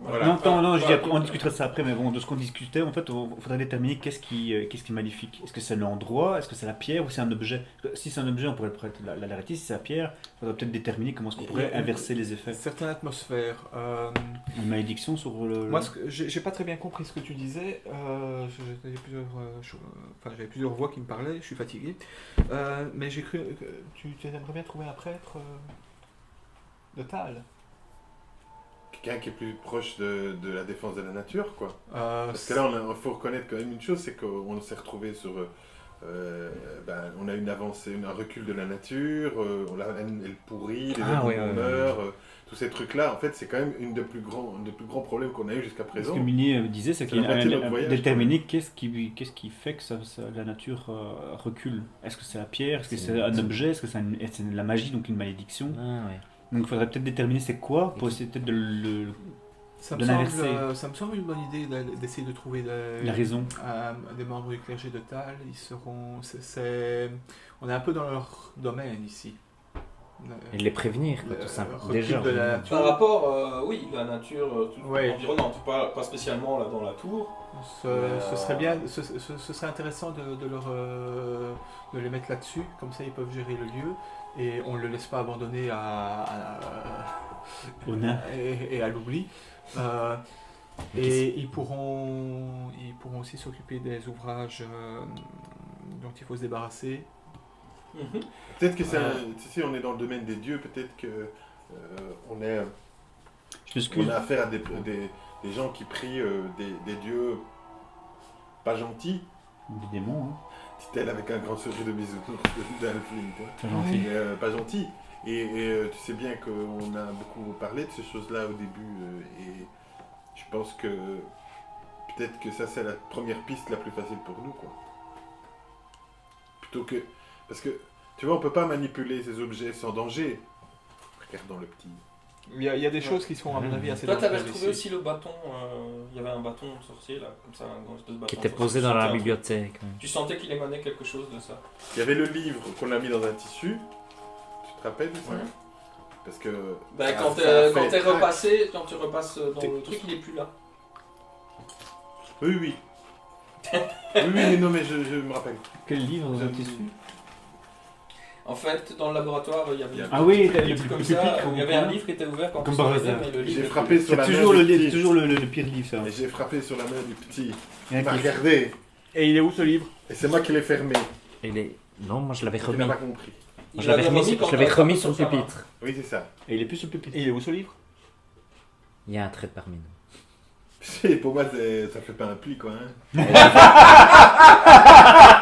Voilà. Non, je dis Voilà. après, on discutera de ça après, mais bon, de ce qu'on discutait, en fait, il faudrait déterminer qu'est-ce qui est magnifique. Est-ce que c'est l'endroit, est-ce que c'est la pierre ou c'est un objet? Si c'est un objet, on pourrait le prêter l'arrêter. Si c'est la pierre, il faudrait peut-être déterminer comment est-ce qu'on pourrait inverser les effets. Certaines atmosphères. Une malédiction sur le... Moi, j'ai pas très bien compris ce que tu disais. J'avais plusieurs voix qui me parlaient, je suis fatigué. Mais j'ai cru que tu aimerais bien trouver un prêtre de Thal. Quelqu'un qui est plus proche de la défense de la nature, quoi. Euh, Parce que là, il faut reconnaître quand même une chose, c'est qu'on s'est retrouvé sur... on a une avancée, un recul de la nature, elle pourrit, les animaux meurent, tous ces trucs-là. En fait, c'est quand même un des plus grands problèmes qu'on a eu jusqu'à Ce présent. que Mini disait, c'est C'est qu'il la moitié de notre voyage, déterminer qu'est-ce qui fait que la nature recule. Est-ce que c'est la pierre? Est-ce que c'est un objet? Est-ce que c'est de la magie, donc une malédiction? Ah, ouais. Donc il faudrait peut-être déterminer c'est quoi pour essayer peut-être de ça de me l'inverser. ça me semble une bonne idée d'essayer de trouver la raison. des membres du clergé de Thal. Ils seront, on est un peu dans leur domaine ici. Et de les prévenir, quoi, tout simplement. Déjà. De la nature. Par rapport, oui, la nature, tout Ouais. l'environnement, pas spécialement là dans la tour. Ce serait bien, ce serait intéressant de les mettre là-dessus, comme ça ils peuvent gérer le lieu et on ne le laisse pas abandonner Au nain. et à l'oubli. Et ils pourront aussi s'occuper des ouvrages dont il faut se débarrasser. Mhm. Peut-être que si on est dans le domaine des dieux, peut-être que on a affaire à des gens qui prient des dieux pas gentils. Des démons, hein. Dit-elle avec un grand sourire de bisounours d'Alfline. Pas gentil. Pas gentil. Et tu sais bien qu'on a beaucoup parlé de ces choses-là au début. Et je pense que peut-être que ça, c'est la première piste la plus facile pour nous, quoi. Plutôt que... Parce que, tu vois, on peut pas manipuler ces objets sans danger. Regardons le petit. Il y a des choses qui sont à mon avis assez Toi, t'avais dangereuses retrouvé ici. aussi le bâton. Il y avait un bâton sorcier là, comme ça, un grand espèce de bâton. Qui était sorcier. posé dans Tu la sentais un bibliothèque. truc. Tu sentais qu'il émanait quelque chose de ça. Il y avait le livre qu'on a mis dans un tissu. Tu te rappelles de ça? Ouais. Parce que... Ben, ça- quand ça a quand fait t'es crack. repassé, quand tu repasses dans le truc, il est plus là. Oui, oui. Oui, mais non, mais je me rappelle. Quel livre dans un Je- tissu? En fait, dans le laboratoire, il y avait Ah oui, un le truc plus comme pupitre ça. qu'on Il y avait un prend. livre qui était ouvert quand Comme on par s'arrêtait, hasard. mais le livre J'ai était frappé plus- sur la C'est main toujours du le petit. pire livre, ça. Et j'ai frappé sur la main du petit. Il y en Il a m'a qui- regardé. Et il est où ce livre? Et c'est moi qui l'ai fermé. Non, moi je l'avais Il remis. n'a pas compris. Je l'avais remis, quand je l'avais t'as remis frappé sur le sa main. pupitre. Oui, c'est ça. Et il est plus sur le pupitre. Et il est où ce livre? Il y a un trait parmi nous. Et pour moi, ça fait pas un pli, quoi. Hein.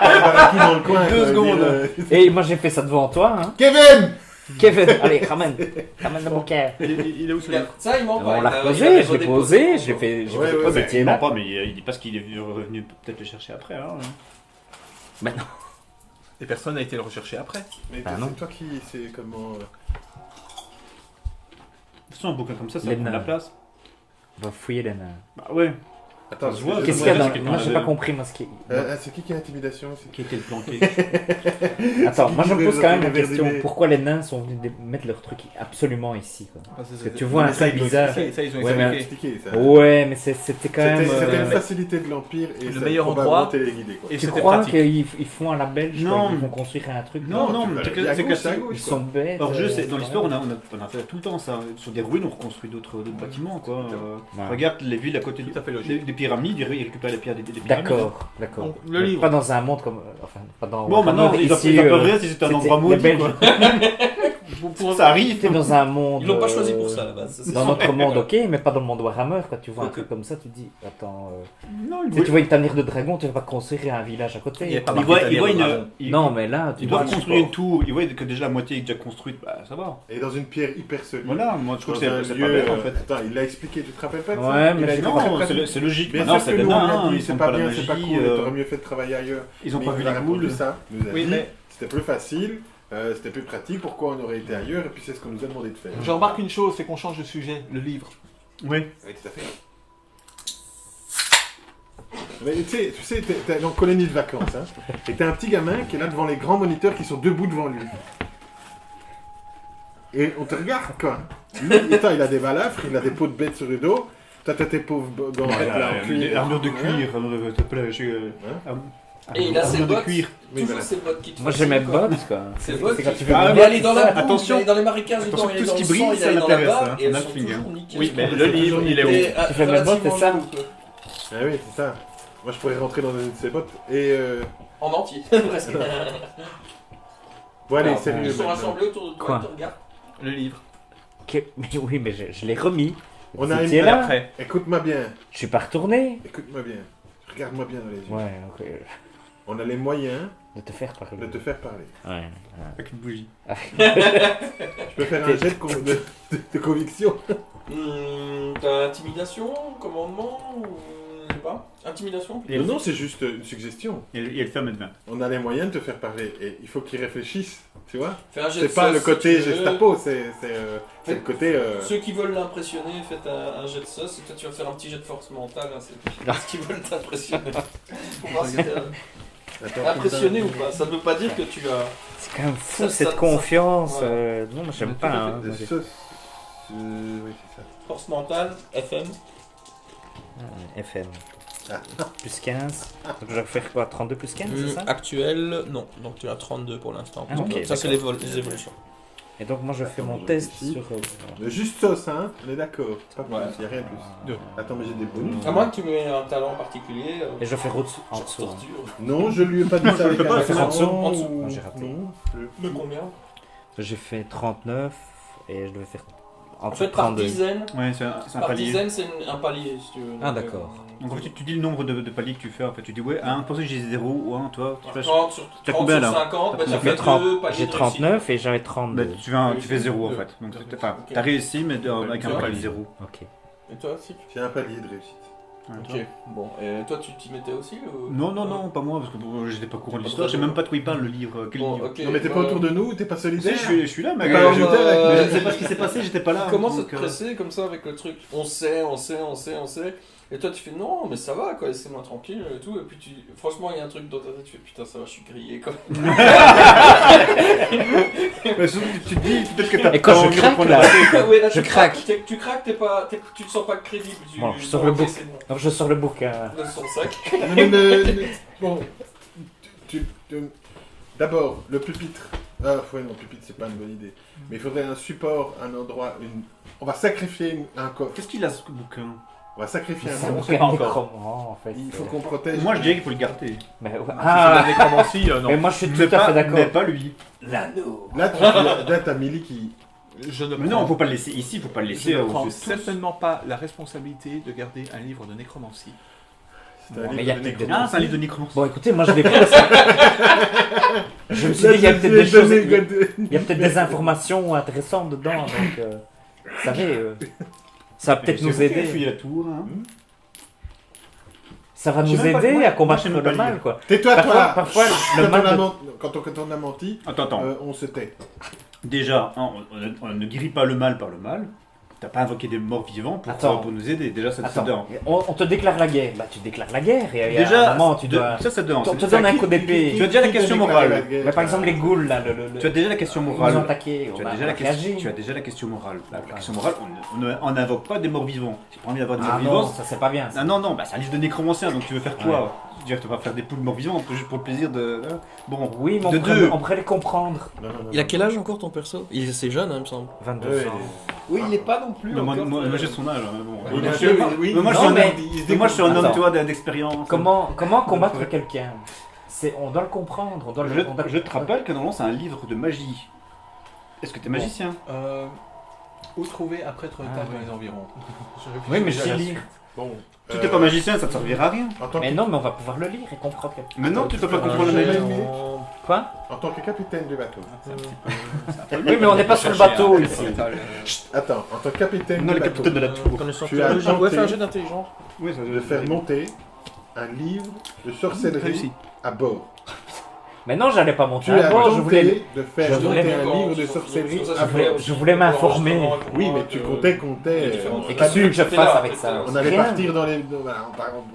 Un pli dans le coin. 2 quoi, secondes. dire, Et moi j'ai fait ça devant toi, hein. Kevin! Kevin, allez, ramène le bouquet. Il est où ce Il a- livre? Ça, il manque pas. On l'a Il a- reposé, il avait je l'ai redéposé. posé, j'ai fait Ouais, ouais, vous mais étiez Il là. ment pas, mais il dit pas ce qu'il est revenu peut-être le chercher après. Hein. Ben non. Et personne n'a été le rechercher après. Mais Ah, non. c'est toi qui sais comment. De toute façon, un bouquin comme ça Les prend de la nains. place. On va fouiller les nains. Bah ouais. Attends, Ça se voit, Qu'est-ce Ouais, qu'il y a c'est dans... quelqu'un Moi j'ai avait- pas compris, moi ce qui... c'est qui a intimidation? C'est Qui était le planqué? Attends, moi je me pose quand même la Vers question, des- pourquoi les nains sont venus mettre leur truc absolument ici, quoi. Parce Parce que tu vois un truc bizarre. Ça, ils ont Ouais, mais- expliqué. expliqué, ça. Ouais, mais c'était quand même... C'était une euh, facilité de l'Empire et Le ça meilleur probablement endroit. téléguidé, quoi. Et Tu c'était crois pratique. qu'ils font à la belge, Non. quoi, ils vont construire un truc Non, non, tu mais vas c'est aller à que gauche, c'est à que gauche, Ils quoi. sont bêtes. Hors jeu, c'est dans quand l'histoire, même. on a fait tout le temps ça. Sur des ruines, on reconstruit d'autres bâtiments, quoi. Ouais. Regarde les villes à côté Tout à fait logique. des pyramides, ils récupèrent les pierres des pyramides. D'accord, d'accord. Donc, le Mais livre. Pas dans un monde comme... Enfin, pas dans... Bon, maintenant, ils ici, peuvent rire si c'était un endroit les maudit, Belges. quoi. Ça arrive. T'es dans un monde... Ils l'ont pas choisi pour ça, à la base. ça, c'est Dans sûr. notre monde, ok, mais pas dans le monde Warhammer, quand tu vois un Ok. truc comme ça, tu te dis, attends... Non, Si tu vois une tanière de dragon, tu vas pas construire un village à côté. Il y a pas Ils marqué voient tanière de une. dragon. Non, mais là, tu Ils vois... doivent construire une tour, ils voient que déjà la moitié est déjà construite, bah ça va. Et dans une pierre hyper solide. Voilà, moi je trouve Dans que un c'est pas lieu, bête en fait. Attends, il l'a expliqué, tu te rappelles pas de ça? Ouais, Il mais a je- été Non, très pratique. c'est logique. Bien Maintenant, sûr c'est que des nous, on nains, a hein, dit, ils c'est font pas pas la bien, c'est pas magie. cool, t'aurais mieux fait de travailler ailleurs. Ils ont Mais pas il vu nous a les répondu boules. ça. Il nous a Oui, dit, mais c'était plus facile, c'était plus pratique, pourquoi on aurait été ailleurs, et puis c'est ce qu'on nous a demandé de faire. je remarque une chose, c'est qu'on change de sujet, le livre. Oui. Oui, tout à fait. Mais tu sais, t'es en colonie de vacances, hein, et t'as un petit gamin qui est là devant les grands moniteurs qui sont debout devant lui. Et on te regarde, quoi. Lui, attends, il a des balafres, il a des pots de bêtes sur le dos, Toi, t'as tes pauvres gants là en cuir. Armure de cuir, s'il te plaît. Et il a ses armure de bottes. cuir. Oui, Toujours voilà. ses bottes qui te Moi j'ai fascinent, mes quoi. bottes quoi. Ses bottes C'est quand qui- tu veux Ah, me Il est allé dans la boue, attention. il est allé dans les marécages, Attention, dedans, il est tout dans ce le qui sang, brille, il est ça allé dans l'intéresse, là-bas, hein, et elles on a sont le toujours finger. nickel. Oui, mais le livre, il est où? Et Tu fais mes bottes, c'est ça relativement lourd, quoi. Ah oui, c'est ça. Moi, je pourrais rentrer dans une de ses bottes. Et En entier, presque. bon, allez, Alors, salut. Ils sont maintenant. rassemblés autour de toi, Quoi ils te regardent. Le livre. Mais oui, mais je l'ai remis. On Vous a étiez une. là. Après. Écoute-moi bien. Je suis pas retourné. Écoute-moi bien. Regarde-moi bien dans les yeux. Ouais, ok. On a les moyens De te faire parler. de te faire parler. Ouais. Avec une bougie. Je peux faire un jet de conviction. T'as intimidation, commandement, ou je sais pas. Intimidation plutôt. Non, c'est juste une suggestion. Et le ferme de vin. On a les moyens de te faire parler. Et il faut qu'ils réfléchissent. Tu vois? Fais un jet de C'est pas sauce, le si côté tu veux. Gestapo, c'est le côté. Ceux qui veulent l'impressionner, faites un jet de sauce et toi tu vas faire un petit jet de force mentale. Hein, c'est ceux qui veulent t'impressionner. Pour voir si t'es Attends, impressionné ou pas. Ça ne veut pas dire que tu as. C'est quand même fou Ça, cette ça- confiance. ça- voilà. Non, moi j'aime pas. Hein. De sauce. Oui, c'est ça. Force mentale, FM. FM. Ah. Plus 15. Donc je vais faire quoi? 32 plus 15, c'est ça? Actuel, non. Donc tu as 32 pour l'instant. Ah, ok, ça, c'est d'accord. les évolutions. Et donc moi je fais mon Attends, je test réfléchis. sur. Mais juste sauce, hein? On est d'accord. Pas plus, Ouais. y a rien de plus. Attends, mais j'ai des bonus. À moins que tu aies un talent particulier. Et je fais au-dessous. En genre dessous. hein. torture. Non, je lui ai pas dit ça avec pas un le faire en dessous. En dessous. ou- Non, j'ai raté. Non. De combien J'ai fait 39 et je devais faire en En dessous fait, de par 32. dizaine. Ouais, c'est un Par palier. dizaine, c'est un palier si tu veux. Ah, d'accord. Donc en fait, tu dis le nombre de paliers que tu fais. En fait, tu dis ouais, à un pourcentage j'ai 0 ou 1, toi. Tu fais. 30 sur T'as 30 combien, sur là 50, bah, T'as ça J'ai fait 30 2 paliers j'ai de 39 et j'avais Bah, 32. tu fais 0 en fait. Donc enfin, Ok. t'as réussi, mais avec un Ok. palier 0. Ok. Et toi aussi J'ai un palier de réussite. Ok. Bon, et toi tu t'y mettais aussi ou... Non, non, non, pas moi, parce que bon, j'étais pas au courant de l'histoire. Je sais même pas de quoi il parle le livre. Quel Bon, livre ok. Non, mais t'es pas autour de nous, t'es pas Si, solidaire. je suis là, mais Alors, je je- mais je ne sais pas ce qui s'est passé, j'étais pas là. Comment ça donc, te presser comme ça avec le truc on sait. Et toi tu fais non, mais ça va quoi, laissez-moi tranquille et tout. Et puis franchement, il y a un truc dans ta tête, tu fais putain, ça va, je suis grillé quoi. Mais surtout, tu te dis peut-être que t'as Et quand pas je envie de craque, prendre là, la Ouais, là, Je tu craque. Tu craques, tu te sens pas crédible. Bon, je sors le bouc. Donc je sors le bouquin. De son sac. Bon. D'abord, le pupitre. Ah, ouais, non, pupitre, c'est pas une bonne idée. Mais il faudrait un support, un endroit, On va sacrifier un coffre. Qu'est-ce qu'il a ce bouquin? On va sacrifier C'est un un coffre. bouquin encore. nécromant, en fait. Il faut qu'on protège. Moi je dirais qu'il faut le garder. Mais, ouais. Ah, Ah, la nécromancie, non. mais moi je suis Mais tout à fait d'accord. Mais pas lui. L'anneau. Là, t'as Milly qui. Je ne Mais non, faut pas le laisser ici, faut pas le laisser. je ne aux prends yeux. certainement pas la responsabilité de garder un livre de nécromancie. C'est un Bon, mais livre y a de peut-être nécromancie. Ah, c'est un livre de nécromancie. Bon, écoutez, moi je l'ai pris. Je me suis dit, il y a peut-être des choses. Il y a peut-être des informations intéressantes dedans, donc. Vous savez, ça va peut-être nous aider. Fouiller la tour. Hein. Ça va Je nous sais même pas- aider moi, à combattre je sais même le pas mal, lire. quoi. Tais-toi, toi. Parfois, le Quand mal on a de- menti- quand on a menti, Attends. on se tait. Déjà, hein, on ne guérit pas le mal par le mal. T'as pas invoqué des morts vivants Attends. pour nous aider. Déjà, ça te Attends, donne. on te déclare la guerre. Bah, tu déclares la guerre et à Déjà, un moment, tu dois. ça donne. On te C'est- donne un qui- coup d'épée. Tu as déjà la question morale. Mais par exemple, les ghouls, là, Tu as déjà la question ils nous ont morale. attaqué. Tu on as, a déjà la réagi. question, tu as déjà la question morale. La question morale, on n'invoque pas des morts vivants. J'ai pas envie d'avoir des morts Ah vivants. non, ça c'est pas bien. ça. Ah non, bah, c'est un livre de nécromancien, donc tu veux faire quoi Tu veux dire, tu vas faire des poules morts vivants juste pour le plaisir de. Bon, Oui, mais de on pourrait, deux. on pourrait les comprendre. Non. Il a quel âge encore ton perso? Il est assez jeune, hein, il me semble. 22 Ouais, ans. Oui, il est pas non plus. Mais moi, encore moi, très- moi, j'ai son âge. Hein, mais bon. Il Moi, a je suis- un peu- oui. mais moi, je suis Non, un mais- homme- mais moi, je suis un homme, Attends. tu vois, d'expérience. Comment combattre quelqu'un on doit le comprendre. On doit le, on doit- Je te rappelle que normalement, c'est un livre de magie. Est-ce que t'es magicien? Où trouver un prêtre Ah, table ouais. dans les environs? Oui, mais je déjà sais la lire. Bon. Tu n'es pas magicien, ça te servira à rien. En tant, Mais que, non, mais on va pouvoir le lire et comprendre. Mais non, tu peux pas Ah, comprendre la j'ai- magie. Quoi? en tant que capitaine du bateau. Oui, mais on n'est pas sur le bateau ici. Attends, en tant que capitaine Non, du le bateau, capitaine de la tour. Connaissance Tu as théologique. tenté- Ouais, fais un jet d'intelligence. Oui, ça de faire monter un livre de sorcellerie Réussi. à bord. Mais non, j'allais pas monter Tu à as bord, tenté de faire je voulais- monter un livre de sorcellerie à bord. Je voulais m'informer. Oui, mais tu comptais. Et qu'est-ce que tu veux que je fasse avec ça? On allait Rien. partir dans les. Voilà,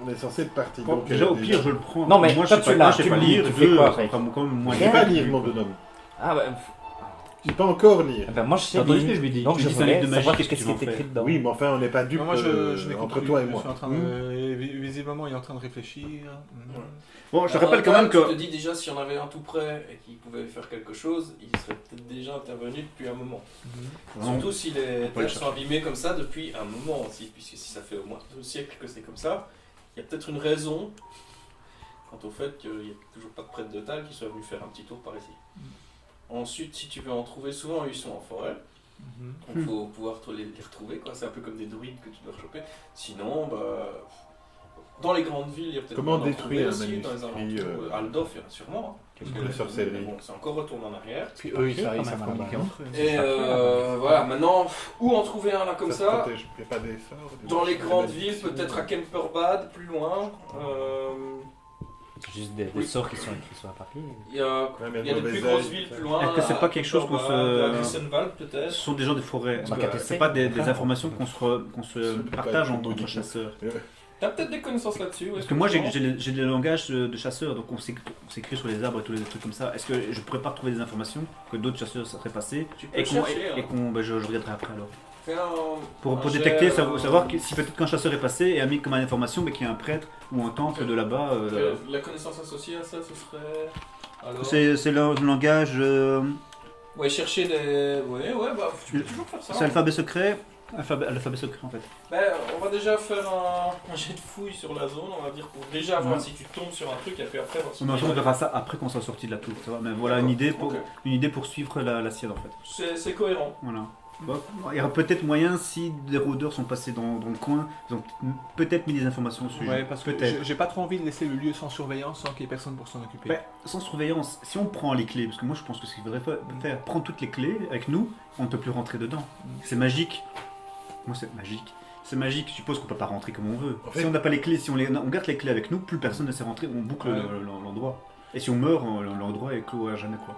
on est censé être parti. Bon, Donc, déjà, au pire, je le prends. Non, mais moi, toi, je tu sais l'as, pas, je sais tu pas le lis, lire. tu fais deux, quoi avec? comme moi, Je sais pas lire, mon bonhomme. Ah, bah, Tu peux encore lire. Eh ben, moi je sais T'as entendu lire, ce que je lui dis donc Je je lui dis, c'est un livre de voulais savoir magie, qu'est-ce qui qu'est-ce que tu est vas écrit en dedans. Oui, mais enfin, on n'est pas dupe Non, moi, je n'ai entre compris. toi et Je moi. suis en train visiblement, il est en train de réfléchir. Bon, je te Alors, rappelle quand même Tu te que. dis déjà, si on avait un tout près et qu'il pouvait faire quelque chose, il serait peut-être déjà intervenu depuis un moment. Surtout si les Ouais, terres sont abîmées comme ça depuis un moment aussi, puisque si ça fait au moins 2 siècles que c'est comme ça, il y a peut-être une raison quant au fait qu'il n'y a toujours pas de prêtre de Tal qui soit venu faire un petit tour par ici. Ensuite, si tu veux en trouver, souvent ils sont en forêt, donc il faut pouvoir les retrouver, quoi. C'est un peu comme des druides que tu dois choper. Sinon, dans les grandes villes, il y a peut-être Comment moyen d'en détruire trouver un aussi, dans les manuscrit, alentours. Aldorf, il y en a sûrement. Hein. de sorcellerie. Bon, c'est encore retourné en arrière. Puis eux, ils savent quand même, communiquer entre eux. Et voilà, maintenant, où en trouver un là comme se ça protège. Il n'y a pas des sorts Dans les grandes villes, malédictions. peut-être à Kemperbad, plus loin. C'est juste des Oui. sorts qui sont écrits sur un papier. Il y a, Ouais, mais il y a des mauvais plus grosses œil, villes ça. plus loin. Est-ce que c'est pas quelque chose qu'on se- À Grissenwald, peut-être. Ce sont des gens des forêts. Est-ce Bah, que qu'à c'est tester. pas des informations qu'on se C'est partage pas entre maudit. chasseurs? T'as peut-être des connaissances là-dessus. Parce que moi j'ai le langage de chasseur, donc on s'écrit sur les arbres et tous les trucs comme ça. Est-ce que je pourrais pas retrouver des informations que d'autres chasseurs seraient passés Tu peux et qu'on chercher. et hein. qu'on je regarderai après alors. Fais un- Pour un détecter, jet, savoir si peut-être qu'un chasseur est passé et a mis comme information mais qu'il y a un prêtre ou un temple de là-bas. La connaissance associée à ça, ce serait. Alors. C'est le langage. Ouais, chercher des. Ouais, bah, tu peux toujours faire ça. C'est alphabet secret. Alphabet secret en fait. Ben, on va déjà faire un jet de fouille sur la zone, on va dire, pour déjà voir Ouais. si tu tombes sur un truc et puis après voir si On tu verra ça après qu'on soit sorti de la tour. Ça va. Mais voilà une idée pour suivre la sienne en fait. C'est cohérent. Voilà. Bon, il y aura peut-être moyen si des rôdeurs sont passés dans le coin, ils ont peut-être mis des informations au sujet. Ouais, parce que peut-être. j'ai pas trop envie de laisser le lieu sans surveillance, sans qu'il y ait personne pour s'en occuper. Ouais, sans surveillance, si on prend les clés, parce que moi je pense que ce qu'il faudrait faire, prendre toutes les clés avec nous, on ne peut plus rentrer dedans. C'est magique. Moi c'est magique. C'est magique, je suppose qu'on peut pas rentrer comme on veut. En fait- Si on n'a pas les clés, si on garde les clés avec nous, plus personne ne sait rentrer, on boucle Ouais. l'endroit. Et si on meurt, l'endroit est clos à jamais quoi.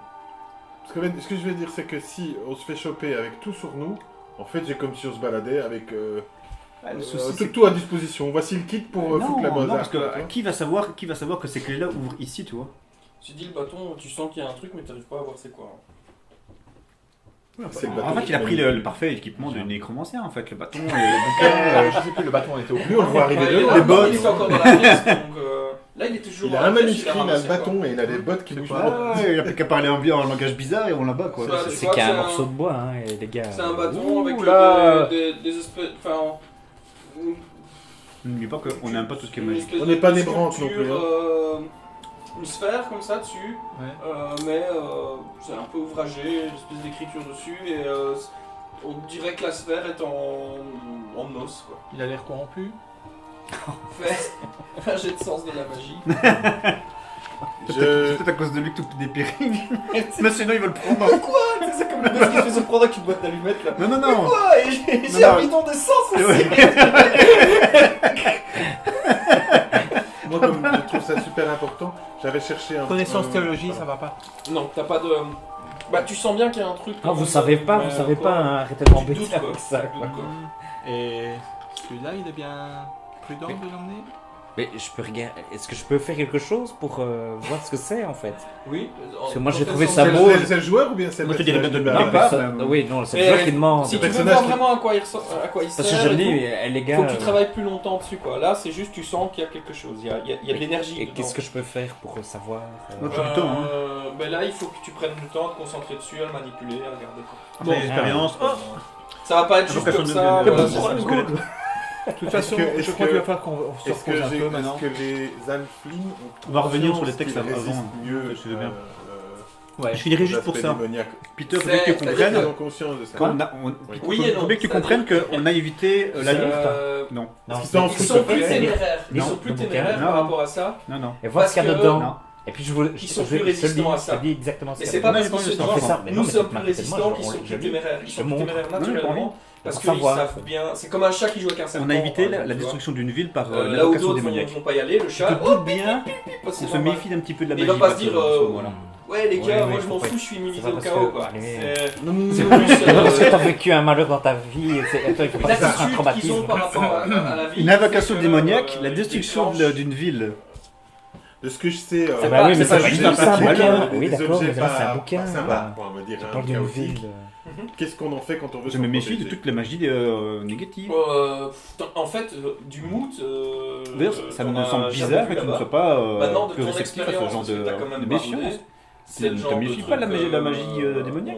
Ce que je veux dire, c'est que si on se fait choper avec tout sur nous, en fait, j'ai comme si on se baladait avec Le souci, tout à disposition. Voici le kit pour non, foutre la non, Mozart. parce que tu vois. qui va savoir que ces clés-là ouvrent ici, tu vois. Tu dis le bâton, tu sens qu'il y a un truc mais t'arrives pas à voir c'est quoi. C'est le En bâton fait, qui il a pris manipule. le parfait équipement de nécromancien, en fait, le bâton et le bouquin. Je sais plus, le bâton était au Lui, on le voit arriver Ouais, de il est loin. là, les bottes. Il est encore dans la pièce, donc là il est toujours Il dans a la un pièce, manuscrit, il a le ramassé, bâton et il a des bottes qui bougent pas. Ouais, il a plus qu'à parler en langage bizarre et on là-bas, quoi. Ouais. C'est vois qu'un que c'est morceau un- de bois, hein, et les gars. C'est un bâton avec Ouh là. des espèces. Enfin. N'oublie pas qu'on n'aime pas tout ce qui est une magique. espèce On n'est de pas des branches non sculpture, plus, hein. Une sphère comme ça dessus, Ouais. mais c'est un peu ouvragé, une espèce d'écriture dessus, et on dirait que la sphère est en os, quoi. Il a l'air corrompu. Fais un jet de sens de la magie. C'est Je... peut-être à cause de lui que tout dépérit. Mais sinon, il va le prendre. C'est comme le gosse qui se fait se prendre avec une boîte d'allumettes là. Non, non, non. Quoi Et j'ai Non, un non. bidon d'essence aussi. Moi, comme je trouve ça super important, j'avais cherché un... Connaissance un- théologie, voilà. ça va pas. Non, t'as pas de. Bah, tu sens bien qu'il y a un truc. Ah, vous savez pas, quoi. hein, arrêtez de Tu m'embêter doutes, quoi. avec ça. Tu quoi. doutes, quoi. Et celui-là, il est bien prudent de l'emmener. Mais je peux regarder. Est-ce que je peux faire quelque chose pour voir ce que c'est en fait? Oui. Parce que moi, j'ai Dans trouvé quel ça sens- beau. C'est le joueur ou bien c'est le Moi, je te dirais personnage bien de du le bar? dire. Ah, oui, non, c'est Et toi qui demande. Si tu veux personnage voir qui- vraiment à quoi il sert, Parce que je et dis, tout, les gars. faut que tu travailles plus longtemps dessus quoi. Là, c'est juste tu sens qu'il y a quelque chose. Il y a de l'énergie. Et dedans. qu'est-ce que je peux faire pour savoir Non, faut du temps, hein. Ben là, il faut que tu prennes le temps de te concentrer dessus, à le manipuler, à regarder quoi. Après l'expérience. Oh, Ça va pas être juste Invocation comme de- ça. de- voilà, de- c'est ça. de- squelette. De toute façon, est-ce je crois que- qu'il va falloir qu'on se Est-ce que, repose un peu maintenant. est-ce que les Alflins ont On va revenir sur les conscience textes qu'ils avant, résistent mieux je sais bien. Ouais. Je finirai juste pour l'aspect ça. démoniaque. Peter, C'est- faut bien que tu c'est-à-dire comprennes. Ils ont conscience de ça. Oui et non. Faut bien que tu comprennes qu'on a évité la lutte. Non. Parce qu'ils sont Ils sont plus fait. téméraires. Ils Non, sont plus le bouquin, téméraires non. par rapport à ça. Non, non. Et voir ce qu'il y a Parce que- dedans. Non. Et puis je vous. Ils sont plus résistants à ça. Je te dis exactement ce Mais qu'il y c'est a pas dedans. parce qu'ils se On fait disent ça, mais non, nous mais sommes c'est plus pas- résistants moi, qu'ils je- sont je plus lis. téméraires. Ils Je sont plus montre. téméraires Non, j'ai pas naturellement. Parce Pour qu'ils savoir. savent bien. C'est comme un chat qui joue avec un serpent. On a évité par la exemple, tu vois. destruction d'une ville par Là où l'invocation d'autres démoniaque. vont pas y aller, le Tu chat. te doutes bien On qu'on se méfie un petit peu de la Il magie. va pas se à dire, ce moment-là. Ouais, les Ouais, gars, mais moi je m'en faut pas- fous, je suis immunisé c'est pas au parce chaos que- quoi. allez. C'est Non, non, c'est non, plus C'est pas parce que euh, t'as vécu un malheur dans ta vie, et toi il faut pas que ça soit un l'attitude qu'ils traumatisme. ont par rapport à la vie. Une invocation fait que, démoniaque, la ils destruction déclenchent. d'une ville De ce que je sais, Ah bah oui, mais c'est pas ça, juste c'est un un bâtiment, bouquin. des Oui, d'accord, objets mais là, c'est un pas bouquin. sympas, quoi. quoi, on va dire, Tu hein, parles d'une chaotique. ville. Qu'est-ce qu'on en fait quand on veut Je s'en me méfie de protéger? toute la magie négative. En fait, du moot. D'ailleurs, ça t'en me as semble jamais bizarre vu que tu ne là-bas. sois pas Maintenant, de plus ton réceptif à ce expérience, genre parce que t'as quand de même méfiance. baroudé, c'est le Ne te genre de méfie truc, pas de la magie démoniaque.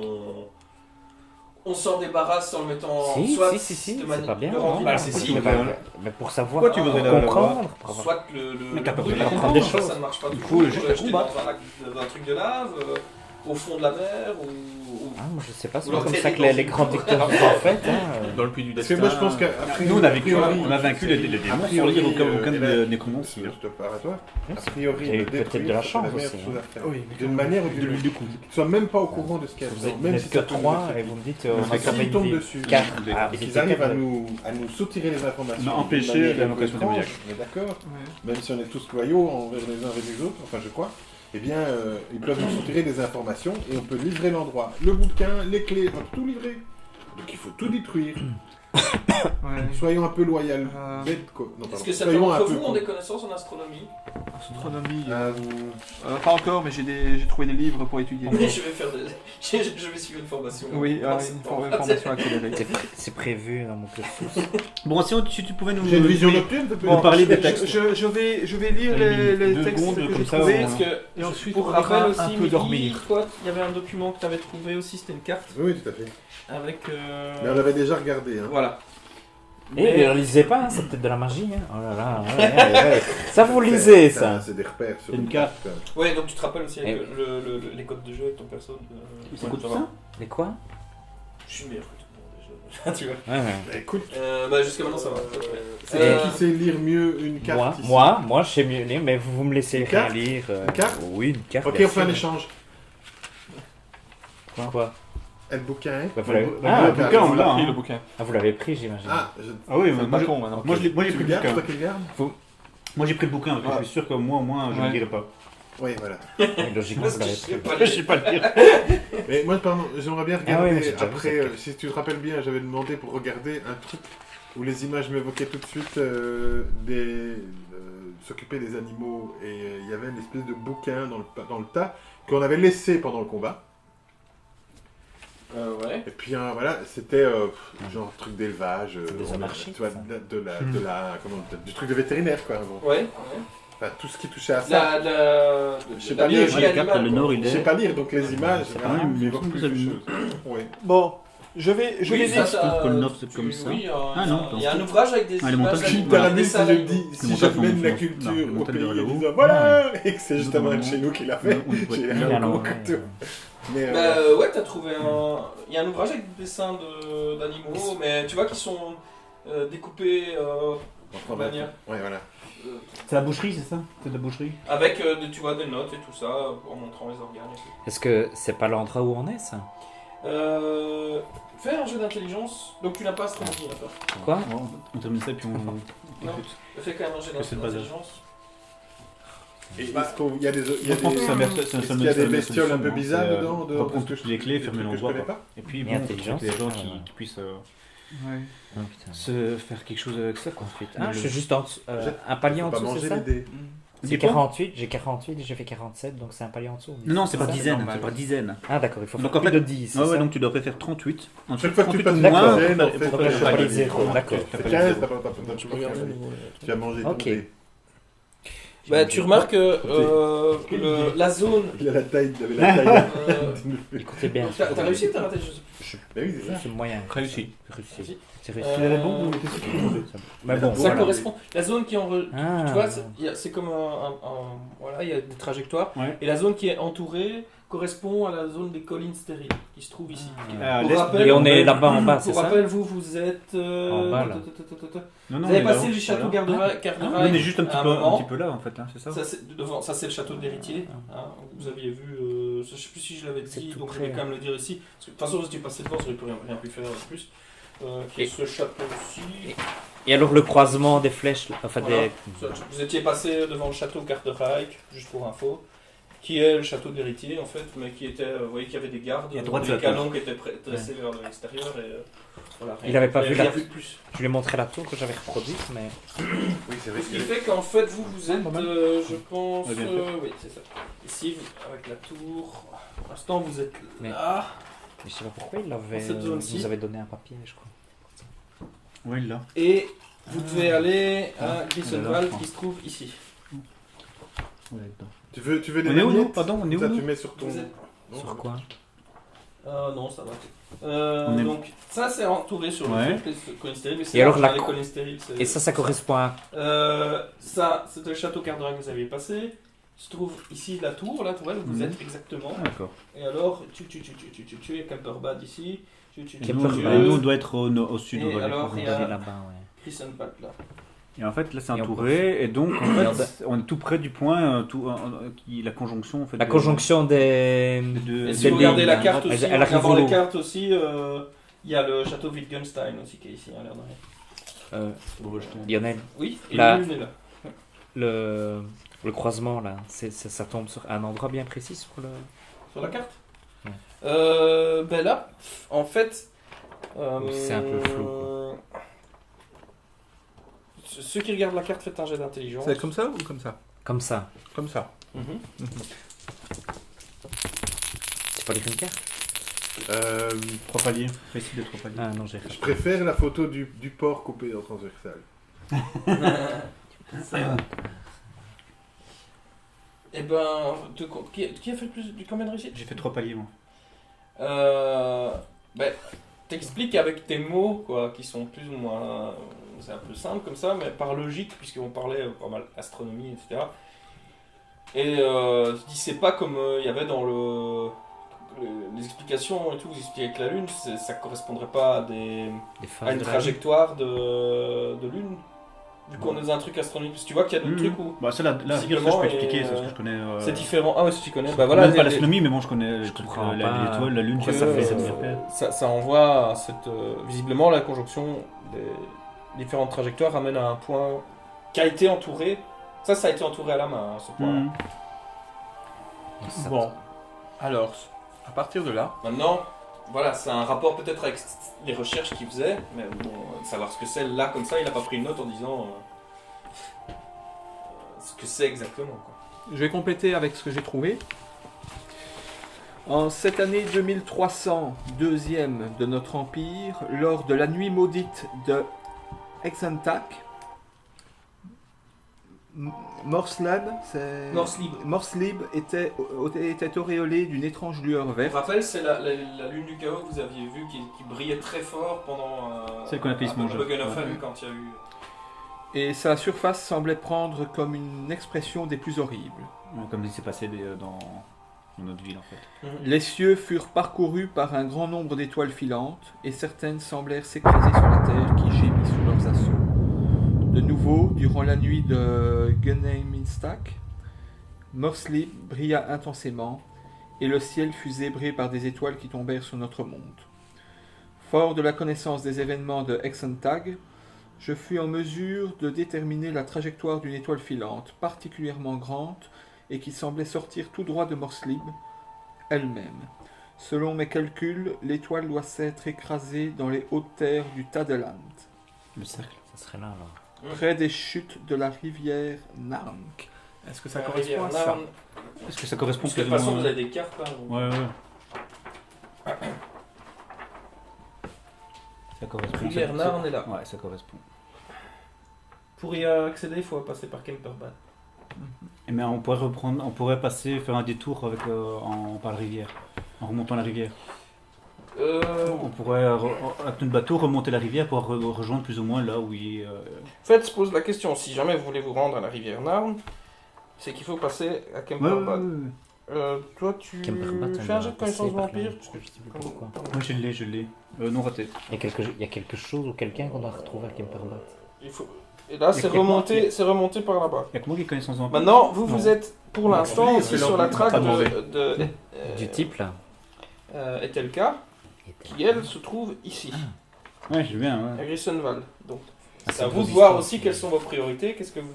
On s'en débarrasse en le mettant Si, soit si, de c'est manière pas bien. le rendre non Bah, c'est Mais si, bah, mais mais pour savoir, Pourquoi tu voudrais la comprendre. soit Mais t'as pas bruit, besoin de comprendre des ça, choses. ça ne marche pas Il toujours. faut juste la Jeter combattre. dans un truc de lave, au fond de la mer ou Ah, moi je sais pas, c'est Ou pas comme leur ça que tête les dans grands une- dictateurs en fait. Dans le puits du Parce que destin. moi je pense qu'après. Nous, on a vaincu les démons sans lire aucun nécromancie. Je te parle à toi. A priori, Il y a eu le peut-être détruire, de la c'est chance meilleure aussi, chose hein. à faire. Oui, mais D'une manière ou d'une autre. Du coup. Tu sois même pas au courant de ce qu'il y a Vous dedans, êtes même n'êtes si que ça peut nous 3 affecter. et vous me dites Mais on a s'ils combien de tombent vies dessus, 4. Des- Ah, et vous qu'ils étiez arrivent à quatre. nous soutirer les informations. On a empêché d'une manière l'invocation un peu démoniaque. étrange, on est d'accord, même si on est tous loyaux envers les uns et les autres, enfin je crois, eh bien ils peuvent nous soutirer des informations et on peut livrer l'endroit. Le bouquin, les clés, on peut tout livrer. Donc il faut tout détruire. Ouais. Soyons un peu loyaux. Bête, quoi. Non, Est-ce pardon. que certains Soyons un d'entre peu vous ont con. des connaissances en astronomie? Astronomie. Euh, Pas encore, mais j'ai trouvé des livres pour étudier. Je vais faire je vais suivre une formation. Oui, En une septembre. formation accélérée. C'est prévu dans mon cursus. Bon, si tu pouvais nous J'ai une vision nocturne, peut-être. Bon, parler des textes. Je vais lire les Deux textes secondes, que comme j'ai ça, trouvés. on- Parce que, Et ensuite, pour on rappel ira aussi, un peu Mehdi, dormir. toi, il y avait un document que tu avais trouvé aussi, c'était une carte Oui, tout à fait. avec. Mais on l'avait déjà regardé. Hein. Voilà. Et ne lisez pas, hein, c'est peut-être de la magie. Hein. Oh là là, ouais. Ça vous lisez ça. C'est des repères sur Une une carte. carte. Ouais, donc tu te rappelles aussi avec Et- les codes de jeu avec ton perso. Ça coûte va. ça Mais quoi? Je suis meilleur que tout le monde déjà. Tu vois. Ouais. Bah, écoute, Bah jusqu'à maintenant ça va. c'est qui sait lire mieux une carte ici Moi, je sais mieux lire, mais vous me laissez Une rien carte lire. Une carte Oui, une carte. Ok, bien on fait un sûr. échange. Quoi? Et le bouquin, hein Bah, vous l'avez- Ah, le bouquin, on l'a. pris le hein. bouquin. Ah, vous l'avez pris, j'imagine. Ah, Ah oui, C'est moi pas con maintenant. j'ai tu pris le le gardes, bouquin. toi qui le gardes Moi j'ai pris le bouquin, parce que je suis sûr que moi au moins je ne Ouais. le dirai pas. Oui, voilà. Oui, logiquement, Parce vous que l'avez je sais pris. pas Je sais pas le dire. Mais moi, pardon, j'aimerais bien Ah oui, mais regarder, j'ai déjà vu après, cette carte. si tu te rappelles bien, j'avais demandé pour regarder un truc où les images m'évoquaient tout de suite s'occuper des animaux, et il y avait une espèce de bouquin dans le tas qu'on avait laissé pendant le combat. Ouais. Et puis voilà, c'était genre truc d'élevage, Des anarchistes, tu vois, ça. du truc de vétérinaire quoi. Bon. Ouais. Enfin, tout ce qui touchait à ça. Je sais La pas lire, biologie moi, les cartes, animale, le quoi. nord, il Je sais est. pas lire, donc les images, C'est voilà, pas mal, mais m'évoquent il me plus semble de que choses. Oui. Bon, je vais Oui, lire. ça, pense que le nord, c'est tu- comme ça. Oui, Ah non, il y a un ouvrage avec des Ah, les images montagnes, animales, T'as voilà. la des si dessins je animaux. dis, Les si montagnes j'amène sont- la non, culture les au montagnes pays vers le en haut. disant voilà, et que c'est justement un de Normalement. chez nous qui l'a fait, On pourrait j'ai tenir un Ah, non, gros ouais, couteau. Mais Bah ouais, t'as trouvé un. Il y a un ouvrage avec des dessins d'animaux, mais tu vois qu'ils sont découpés enfin, de manière. ouais, voilà. C'est la boucherie, c'est ça? C'est de la boucherie? Avec tu vois, des notes et tout ça, en montrant les organes et tout. Est-ce que c'est pas l'endroit où on est ça? Fais un jeu d'intelligence. Donc tu n'as pas astronomie à toi. Quoi? Bon, on termine ça et puis on Non. écoute. Fais quand même un jeu Que c'est le bazar. d'intelligence. Et est-ce qu'il y a des, Je pense que ça merde, c'est est-ce qu'il y a des bestioles un peu bizarres dedans, de reprendre toutes les clés, des fermer trucs que je l'endroit. connais quoi. pas. Et puis Et bon, intelligence, les gens ça, ouais. qui puissent Ouais. Oh, putain. se faire quelque chose avec ça quoi. Ah, je suis juste en dessous. Un palier en Faut pas dessous, c'est manger ça? les dés. C'est Dis quoi 48, j'ai 48 et j'ai fait 47, donc c'est un palier en dessous. Non, non, c'est par ça dizaines, normal. c'est par dizaines. Ah d'accord, il faut Donc, faire en plus fait- de 10. Ouais, c'est ouais, ça donc tu dois faire 38. Chaque fois que tu Ensuite, passes une D'accord. dizaine, en fait, D'accord. t'as Je fais pas pas les les zéros, zéros. d'accord. Tu fais 15, t'as pas tu as mangé ton Ok. dé. Bah tu remarques que la zone. Il a la taille, il avait la taille. Écoutez bien. T'as réussi ou t'as raté? Je sais Bah oui, c'est ça. C'est moyen. Réussi. Réussi. C'est réussi. Euh, Mais bon, Ça voilà. correspond. La zone qui est en. Ah. Tu vois, c'est comme voilà, il y a des trajectoires. Ouais. Et la zone qui est entourée correspond à la zone des collines stériles qui se trouve ici. À Pour l'est, rappel- Et on est là-bas en bas, c'est Pour ça? rappel, vous êtes. En bas, là. Non, Vous non, avez on est passé là-haut, le château voilà. Garderail. On est juste un à petit peu là en fait, hein, c'est ça? Ça, c'est le château d'héritier. Hein, vous aviez vu, je sais plus si je l'avais C'est dit, tout donc je près, vais quand même le dire ici. Parce que, de toute façon, vous étiez passé devant, vous n'auriez rien pu faire de plus. Qui est ce château-ci. Et alors le croisement des flèches, enfin Voilà. des... Vous étiez passé devant le château Garderail, juste pour info, qui est le château d'héritier en fait, mais qui était, vous voyez qu'il y avait des gardes, Et à droite, des c'est la canons qui étaient dressés vers l'extérieur. Et, voilà, Il avait pas rien- vu rien la- de plus. Je lui ai montré la tour que j'avais reproduite, mais... Oui, c'est vrai Ce qui que... fait qu'en fait, vous êtes, pas mal. je pense, Ouais, bien fait. oui, c'est ça. Ici, avec la tour, pour l'instant, vous êtes Mais- là. Mais je sais pas pourquoi il avait, Dans cette zone-ci. nous avait donné un papier, je crois. Oui, là. Et vous devez aller à Grissenwald là, qui se trouve ici. Ouais, dedans. Tu veux des On est où, nous magnettes? Pardon, on est où, Ça, nous tu mets sur ton... Vous êtes- Non, Sur quoi? Non, ça va. On est- Donc, ça, c'est entouré sur Ouais. le truc, les collines stériles. mais c'est Et alors, large, la les co- collines stériles, c'est- Et ça correspond à... Ça, c'était le château Cardin que vous aviez passé. Se trouve ici la tour, là, tu vois, où vous Mhm. êtes exactement. Ah, d'accord. Et alors, tu es Kemperbad ici. Nous, on doit être au sud. Et on doit aller alors, voir. il y a- là-bas, ouais. Grissenwald, là. Et en fait, là, c'est Et on entouré. Et donc, en Et on fait, on est tout près du point, la conjonction. En fait, La conjonction des... Et si des vous regardez la lignes, carte hein. aussi, Elle en arrive regardant au les lot. cartes aussi, il y a le château Wittgenstein aussi qui est ici, à l'air de rien. Lionel, Oui, et Là. la lune est là. le croisement, là, ça tombe sur un endroit bien précis sur le... Sur la carte Ouais. Ben là, en fait... c'est un peu flou, quoi. Ceux qui regardent la carte, faites un jet d'intelligence. C'est comme ça ou comme ça? Comme ça. Comme ça. Mhm. C'est pas lire une carte? 3 paliers. Récit de 3 paliers. Ah non, j'ai Je préfère la photo du porc coupé en transversal. Eh ben, qui a fait le plus, combien de réussites? J'ai fait 3 paliers, moi. Ben, t'expliques avec tes mots, quoi, qui sont plus ou moins... c'est un peu simple comme ça, mais par logique, puisqu'on parlait pas mal astronomie, etc. Et tu dis, c'est pas comme il y avait dans les explications et tout, vous expliquez avec la Lune, ça correspondrait pas à, des à phases une de la trajectoire de Lune. Vu qu'on est dans un truc astronomique, parce que tu vois qu'il y a d'autres trucs où Bah, ça, la rivière, ça, je visiblement, peux expliquer, et, c'est parce que je connais. c'est différent. Ah ouais, si tu connais, bah Voilà, voilà, pas l'astronomie, mais bon, je connais Je comprends pas l'étoile, la lune, pourquoi tu ça vois, fait euh, cette repère. ça envoie à cette, visiblement la conjonction des différentes trajectoires amène à un point qui a été entouré. Ça a été entouré à la main, ce point. Mhm. Ça- Bon. Alors, à partir de là, Maintenant, voilà, c'est un rapport peut-être avec les recherches qu'il faisait, mais bon, savoir ce que c'est là comme ça, il n'a pas pris une note en disant ce que c'est exactement, quoi. je vais compléter avec ce que j'ai trouvé. En cette année 2300, deuxième de notre empire, lors de la nuit maudite de Exantach, Morslab, Morslib était auréolé d'une étrange lueur Je verte. vous rappelle, c'est la lune du chaos que vous aviez vue qui brillait très fort pendant Celle qu'on a fait se manger. Buggenhofen, Ouais. quand il y a eu... Et sa surface semblait prendre comme une expression des plus horribles. Comme il s'est passé dans notre ville, en fait. Les cieux furent parcourus par un grand nombre d'étoiles filantes, et certaines semblèrent s'écraser sur la terre qui gémit sous leurs assauts. De nouveau, durant la nuit de Gunheimstag, Morslib brilla intensément, et le ciel fut zébré par des étoiles qui tombèrent sur notre monde. Fort de la connaissance des événements de Exantag, je fus en mesure de déterminer la trajectoire d'une étoile filante particulièrement grande et qui semblait sortir tout droit de Morslib elle-même. Selon mes calculs, l'étoile doit s'être écrasée dans les hautes terres du Tadeland, Le cercle. Ça serait là, alors. près des chutes de la rivière Narn. Est-ce que ça correspond à ça? Est-ce que ça correspond Parce que de plus toute ou façon, moins- vous avez des cartes, hein, donc. Ouais. Ça correspond. Rivière Narn est là. Ouais, ça correspond. Pour y accéder, il faut passer par Kemperbad. Et mais on pourrait passer, faire un détour par la rivière, en remontant la rivière. On pourrait, avec notre bateau, remonter la rivière pour rejoindre plus ou moins là où il... En fait, se pose la question, si jamais vous voulez vous rendre à la rivière Narn, c'est qu'il faut passer à Kemperbad. Toi, tu Kemperbad, on fais un doit jet de connaissance passer par là, vampire je sais plus Comme- pourquoi. Moi je l'ai. Non raté. Il y a quelque chose ou quelqu'un qu'on doit retrouver à Kemperbad. Il faut... Et là, c'est remonté par là-bas. Il y a que moi qui connais son vampire. Maintenant, vous Non. êtes pour l'instant Oui, aussi c'est sur la l'empire, trace pas demandé. de Du type, là. Etelka, qui elle se trouve ici, Ouais, je viens, ouais. à Grissenwald. Donc, Ah, c'est à une vous de position, voir aussi c'est- quelles sont vos priorités. Qu'est-ce que vous.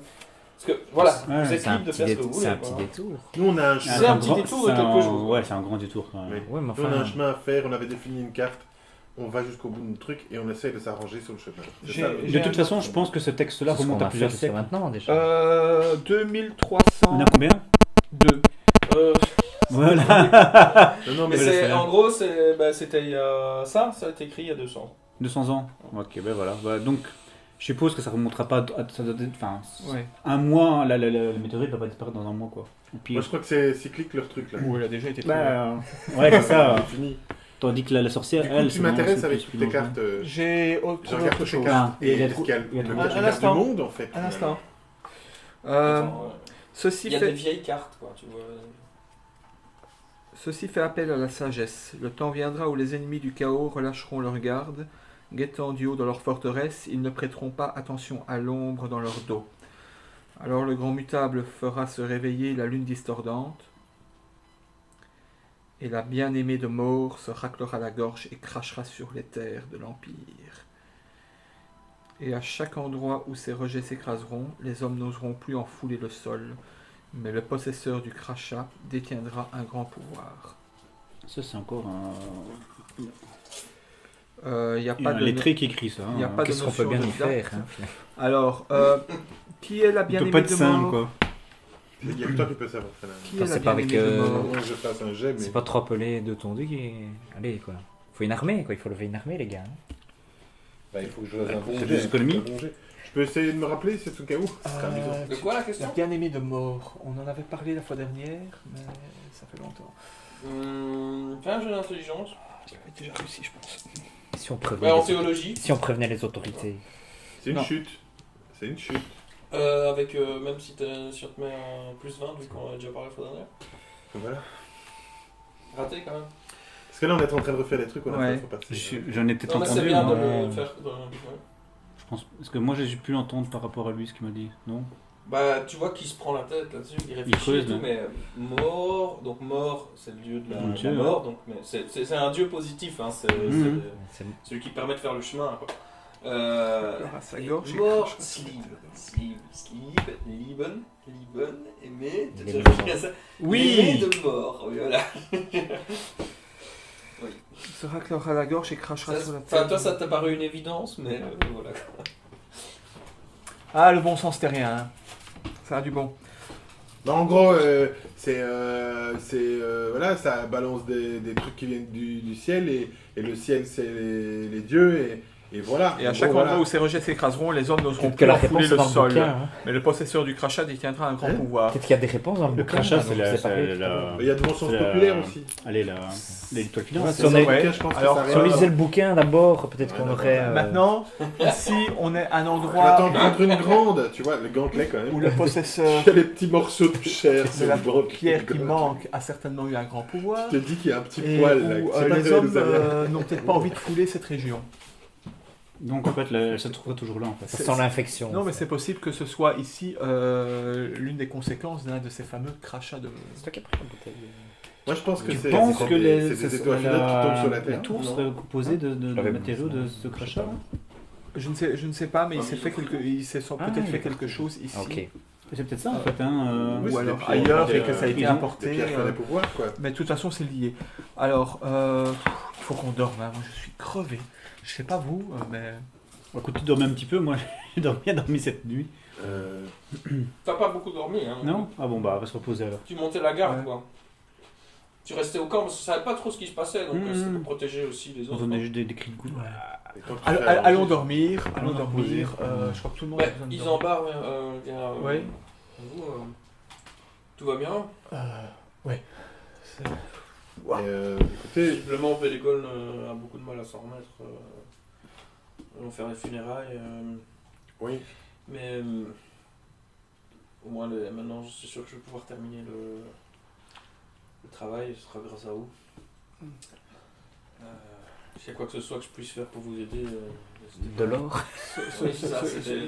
Parce que voilà, Ouais, vous êtes C'est un libre de petit faire ce que détour. vous C'est voulez. un petit quoi. détour. Nous, on a un C'est chemin. un petit détour de quelques jours. Ouais, c'est un grand détour quand même. Oui. Ouais, mais Nous, on a un enfin... chemin à faire, on avait défini une carte on va jusqu'au bout de notre truc et on essaye de s'arranger sur le chemin. C'est J'ai- ça, j'ai De toute façon, je pense que ce texte-là C'est ce remonte qu'on à a fait plusieurs jusqu'à siècles. maintenant déjà. 2302. On a combien Voilà. Non, Mais mais c'est, en gros, c'était il y a... ça a été écrit il y a 200. 200 ans. Ok, ben voilà. Bah, donc, je suppose que ça remontera pas. Ça doit être- enfin, Ouais. un mois, la météorite va pas disparaître dans un mois, quoi. Et puis, moi je crois que c'est cyclique leur truc là. Ou elle a déjà été trouvée. bah, ouais, c'est ça. C'est fini. Tandis que la sorcière, Du coup, elle, tu c'est m'intéresses vraiment avec ceux toutes qui les cartes. J'ai Je autre regarde toutes les chose. cartes. Et il y a est-ce qu'il y a il y a le des- carte Un du instant. monde en fait. Un instant. Attends, ouais. Ceci Il y a des fait... vieilles cartes, quoi, tu vois. Ceci fait appel à la sagesse. Le temps viendra où les ennemis du chaos relâcheront leur garde. Guettant du haut dans leur forteresse, ils ne prêteront pas attention à l'ombre dans leur dos. Alors le grand mutable fera se réveiller la lune distordante, et la bien-aimée de Maure se raclera la gorge et crachera sur les terres de l'Empire. Et à chaque endroit où ces rejets s'écraseront, les hommes n'oseront plus en fouler le sol, mais le possesseur du crachat détiendra un grand pouvoir. Ça, c'est encore Il n'y a pas un de lettré qui écrit ça. il y a hein. pas de Qu'est-ce qu'on peut notion bien de y date. faire hein. Alors, qui est la Il bien-aimée peut pas être de simple, Maure quoi. Il y a que toi qui peux savoir ça là. Qui Enfin, est la c'est pas avec, bien-aimée de Maure Moi je fasse un jet, mais. C'est pas trop appelé de ton dieu qui... Allez quoi. Faut une armée quoi, il faut lever une armée les gars. Bah, il faut que je fasse un bon C'est jet. des économies. un bon jet. Je peux essayer de me rappeler, c'est au cas où. Ce serait amusant. De quoi la La question bien-aimée de Maure. On en avait parlé la fois dernière, mais ça fait longtemps. Fais un jeu d'intelligence. J'avais déjà réussi, je pense. Si on prévenait, Ouais, en les... théologie. si on prévenait les autorités. C'est une Non. chute. C'est une chute. Avec, même si on te met un plus 20, vu qu'on a déjà parlé la fois dernière. Voilà. Raté quand même. Parce que là on est en train de refaire les trucs, on a Ouais. fait la fois passée. J'en ai peut-être Non, mais c'est entendu. bien de mais le faire. Ouais. je pense, parce que moi, j'ai pu l'entendre par rapport à lui, ce qu'il m'a dit. Non Bah, tu vois qu'il se prend la tête là-dessus, il réfléchit creuse, et tout, là. mais mort, donc mort, c'est le dieu de la, Le la dieu, mort, donc mais c'est un dieu positif, hein, c'est Mhm. C'est- celui qui permet de faire le chemin. Quoi. Alors, à sa et gorge, il mort, crache. Lieben, aimer, Il tu aime réfléchis la à ça. Oui Aimer de mort, oui, voilà. Il se raclera la gorge et crachera sur la Enfin, tête. toi, ça t'a paru une évidence, mais voilà. Ah, le bon sens, c'était rien. Hein. Ça a du bon. Non, en gros, voilà, ça balance des trucs qui viennent du ciel et le ciel c'est les dieux et voilà. Et à En chaque gros, endroit voilà. où ces rejets s'écraseront, les hommes n'oseront Peut-être que plus la en fouler réponse est le dans le sol. bouquin. Hein. Mais le possesseur du crachat détiendra un grand Hein pouvoir. Peut-être qu'il y a des réponses dans le bouquin. crachat, hein, c'est donc la- c'est pas c'est vrai. la- Il y a de bon sens C'est populaire aussi. Allez, l'étoile filante. Ouais, Si c'est on ça, a le ouais. bouquin, je pense Alors, que ça Si on arrive. lisait le bouquin d'abord, peut-être Ouais, qu'on d'accord. aurait... Maintenant, ici, on est à un On endroit attend de prendre une grande, tu vois, le gantelet quand même. où le possesseur Il y a les petits morceaux de chair de sur la le gantelet. pierre qui manque a certainement eu un grand pouvoir. Je te dis qu'il y a un petit Et poil là. où qui sait pas les très bien hommes d'où ça vient. n'ont peut-être pas envie de fouler cette région. Donc en fait, elle se trouverait toujours là en fait. Ça sent l'infection. Non, mais c'est possible que ce soit ici l'une des conséquences d'un de ces fameux crachats de... C'est toi qui as pris la bouteille. Moi je pense que Tu c'est penses que c'est des étoiles filantes qui tombent sur la la terre. tour Non. serait composée de l'avais matériaux vu, de ça. ce crachat là Je ne sais pas, mais il s'est fait il s'est Ah, peut-être fait d'accord. quelque chose ici. Ok. C'est peut-être ça en fait. Hein, Oui, Ou c'est alors des pierres, ailleurs des et que ça a été ils ont- importé. Des pierres qui ont des pouvoirs quoi. Mais de toute façon, c'est lié. Alors, il faut qu'on dorme. Hein. Moi, je suis crevé. Je sais pas vous, mais... Bah, écoute, tu dormais un petit peu, moi j'ai bien dormi cette nuit. T'as pas beaucoup dormi, hein. Non Ah bon, bah on va se reposer alors. Tu montais la garde, Ouais. quoi. Tu restais au camp parce que tu savais pas trop ce qui se passait, donc c'était pour protéger aussi les On autres. entendait juste des cris de coups. Et tant qu'il Allons, fait à allons manger, dormir. Allons Allons dormir. reposer. Je crois que tout le monde Bah, a besoin de ils dormir. embarquent, Ouais. vous, tout va bien. Ouais. C'est- Écoutez, Visiblement, Pellegol a beaucoup de mal à s'en remettre. Ils vont faire les funérailles. oui. Mais au moins maintenant, je suis sûr que je vais pouvoir terminer le travail. Ce sera grâce à vous. S'il y a quoi que ce soit que je puisse faire pour vous aider. n'hésitez De l'or. Oui, c'est ça, c'était-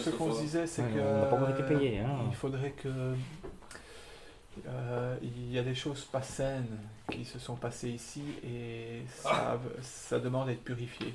Ce qu'on se disait, c'est Ouais, que... on n'a pas encore été payé. Hein. Il faudrait que... il y a des choses pas saines qui se sont passées ici et ça demande à être purifié.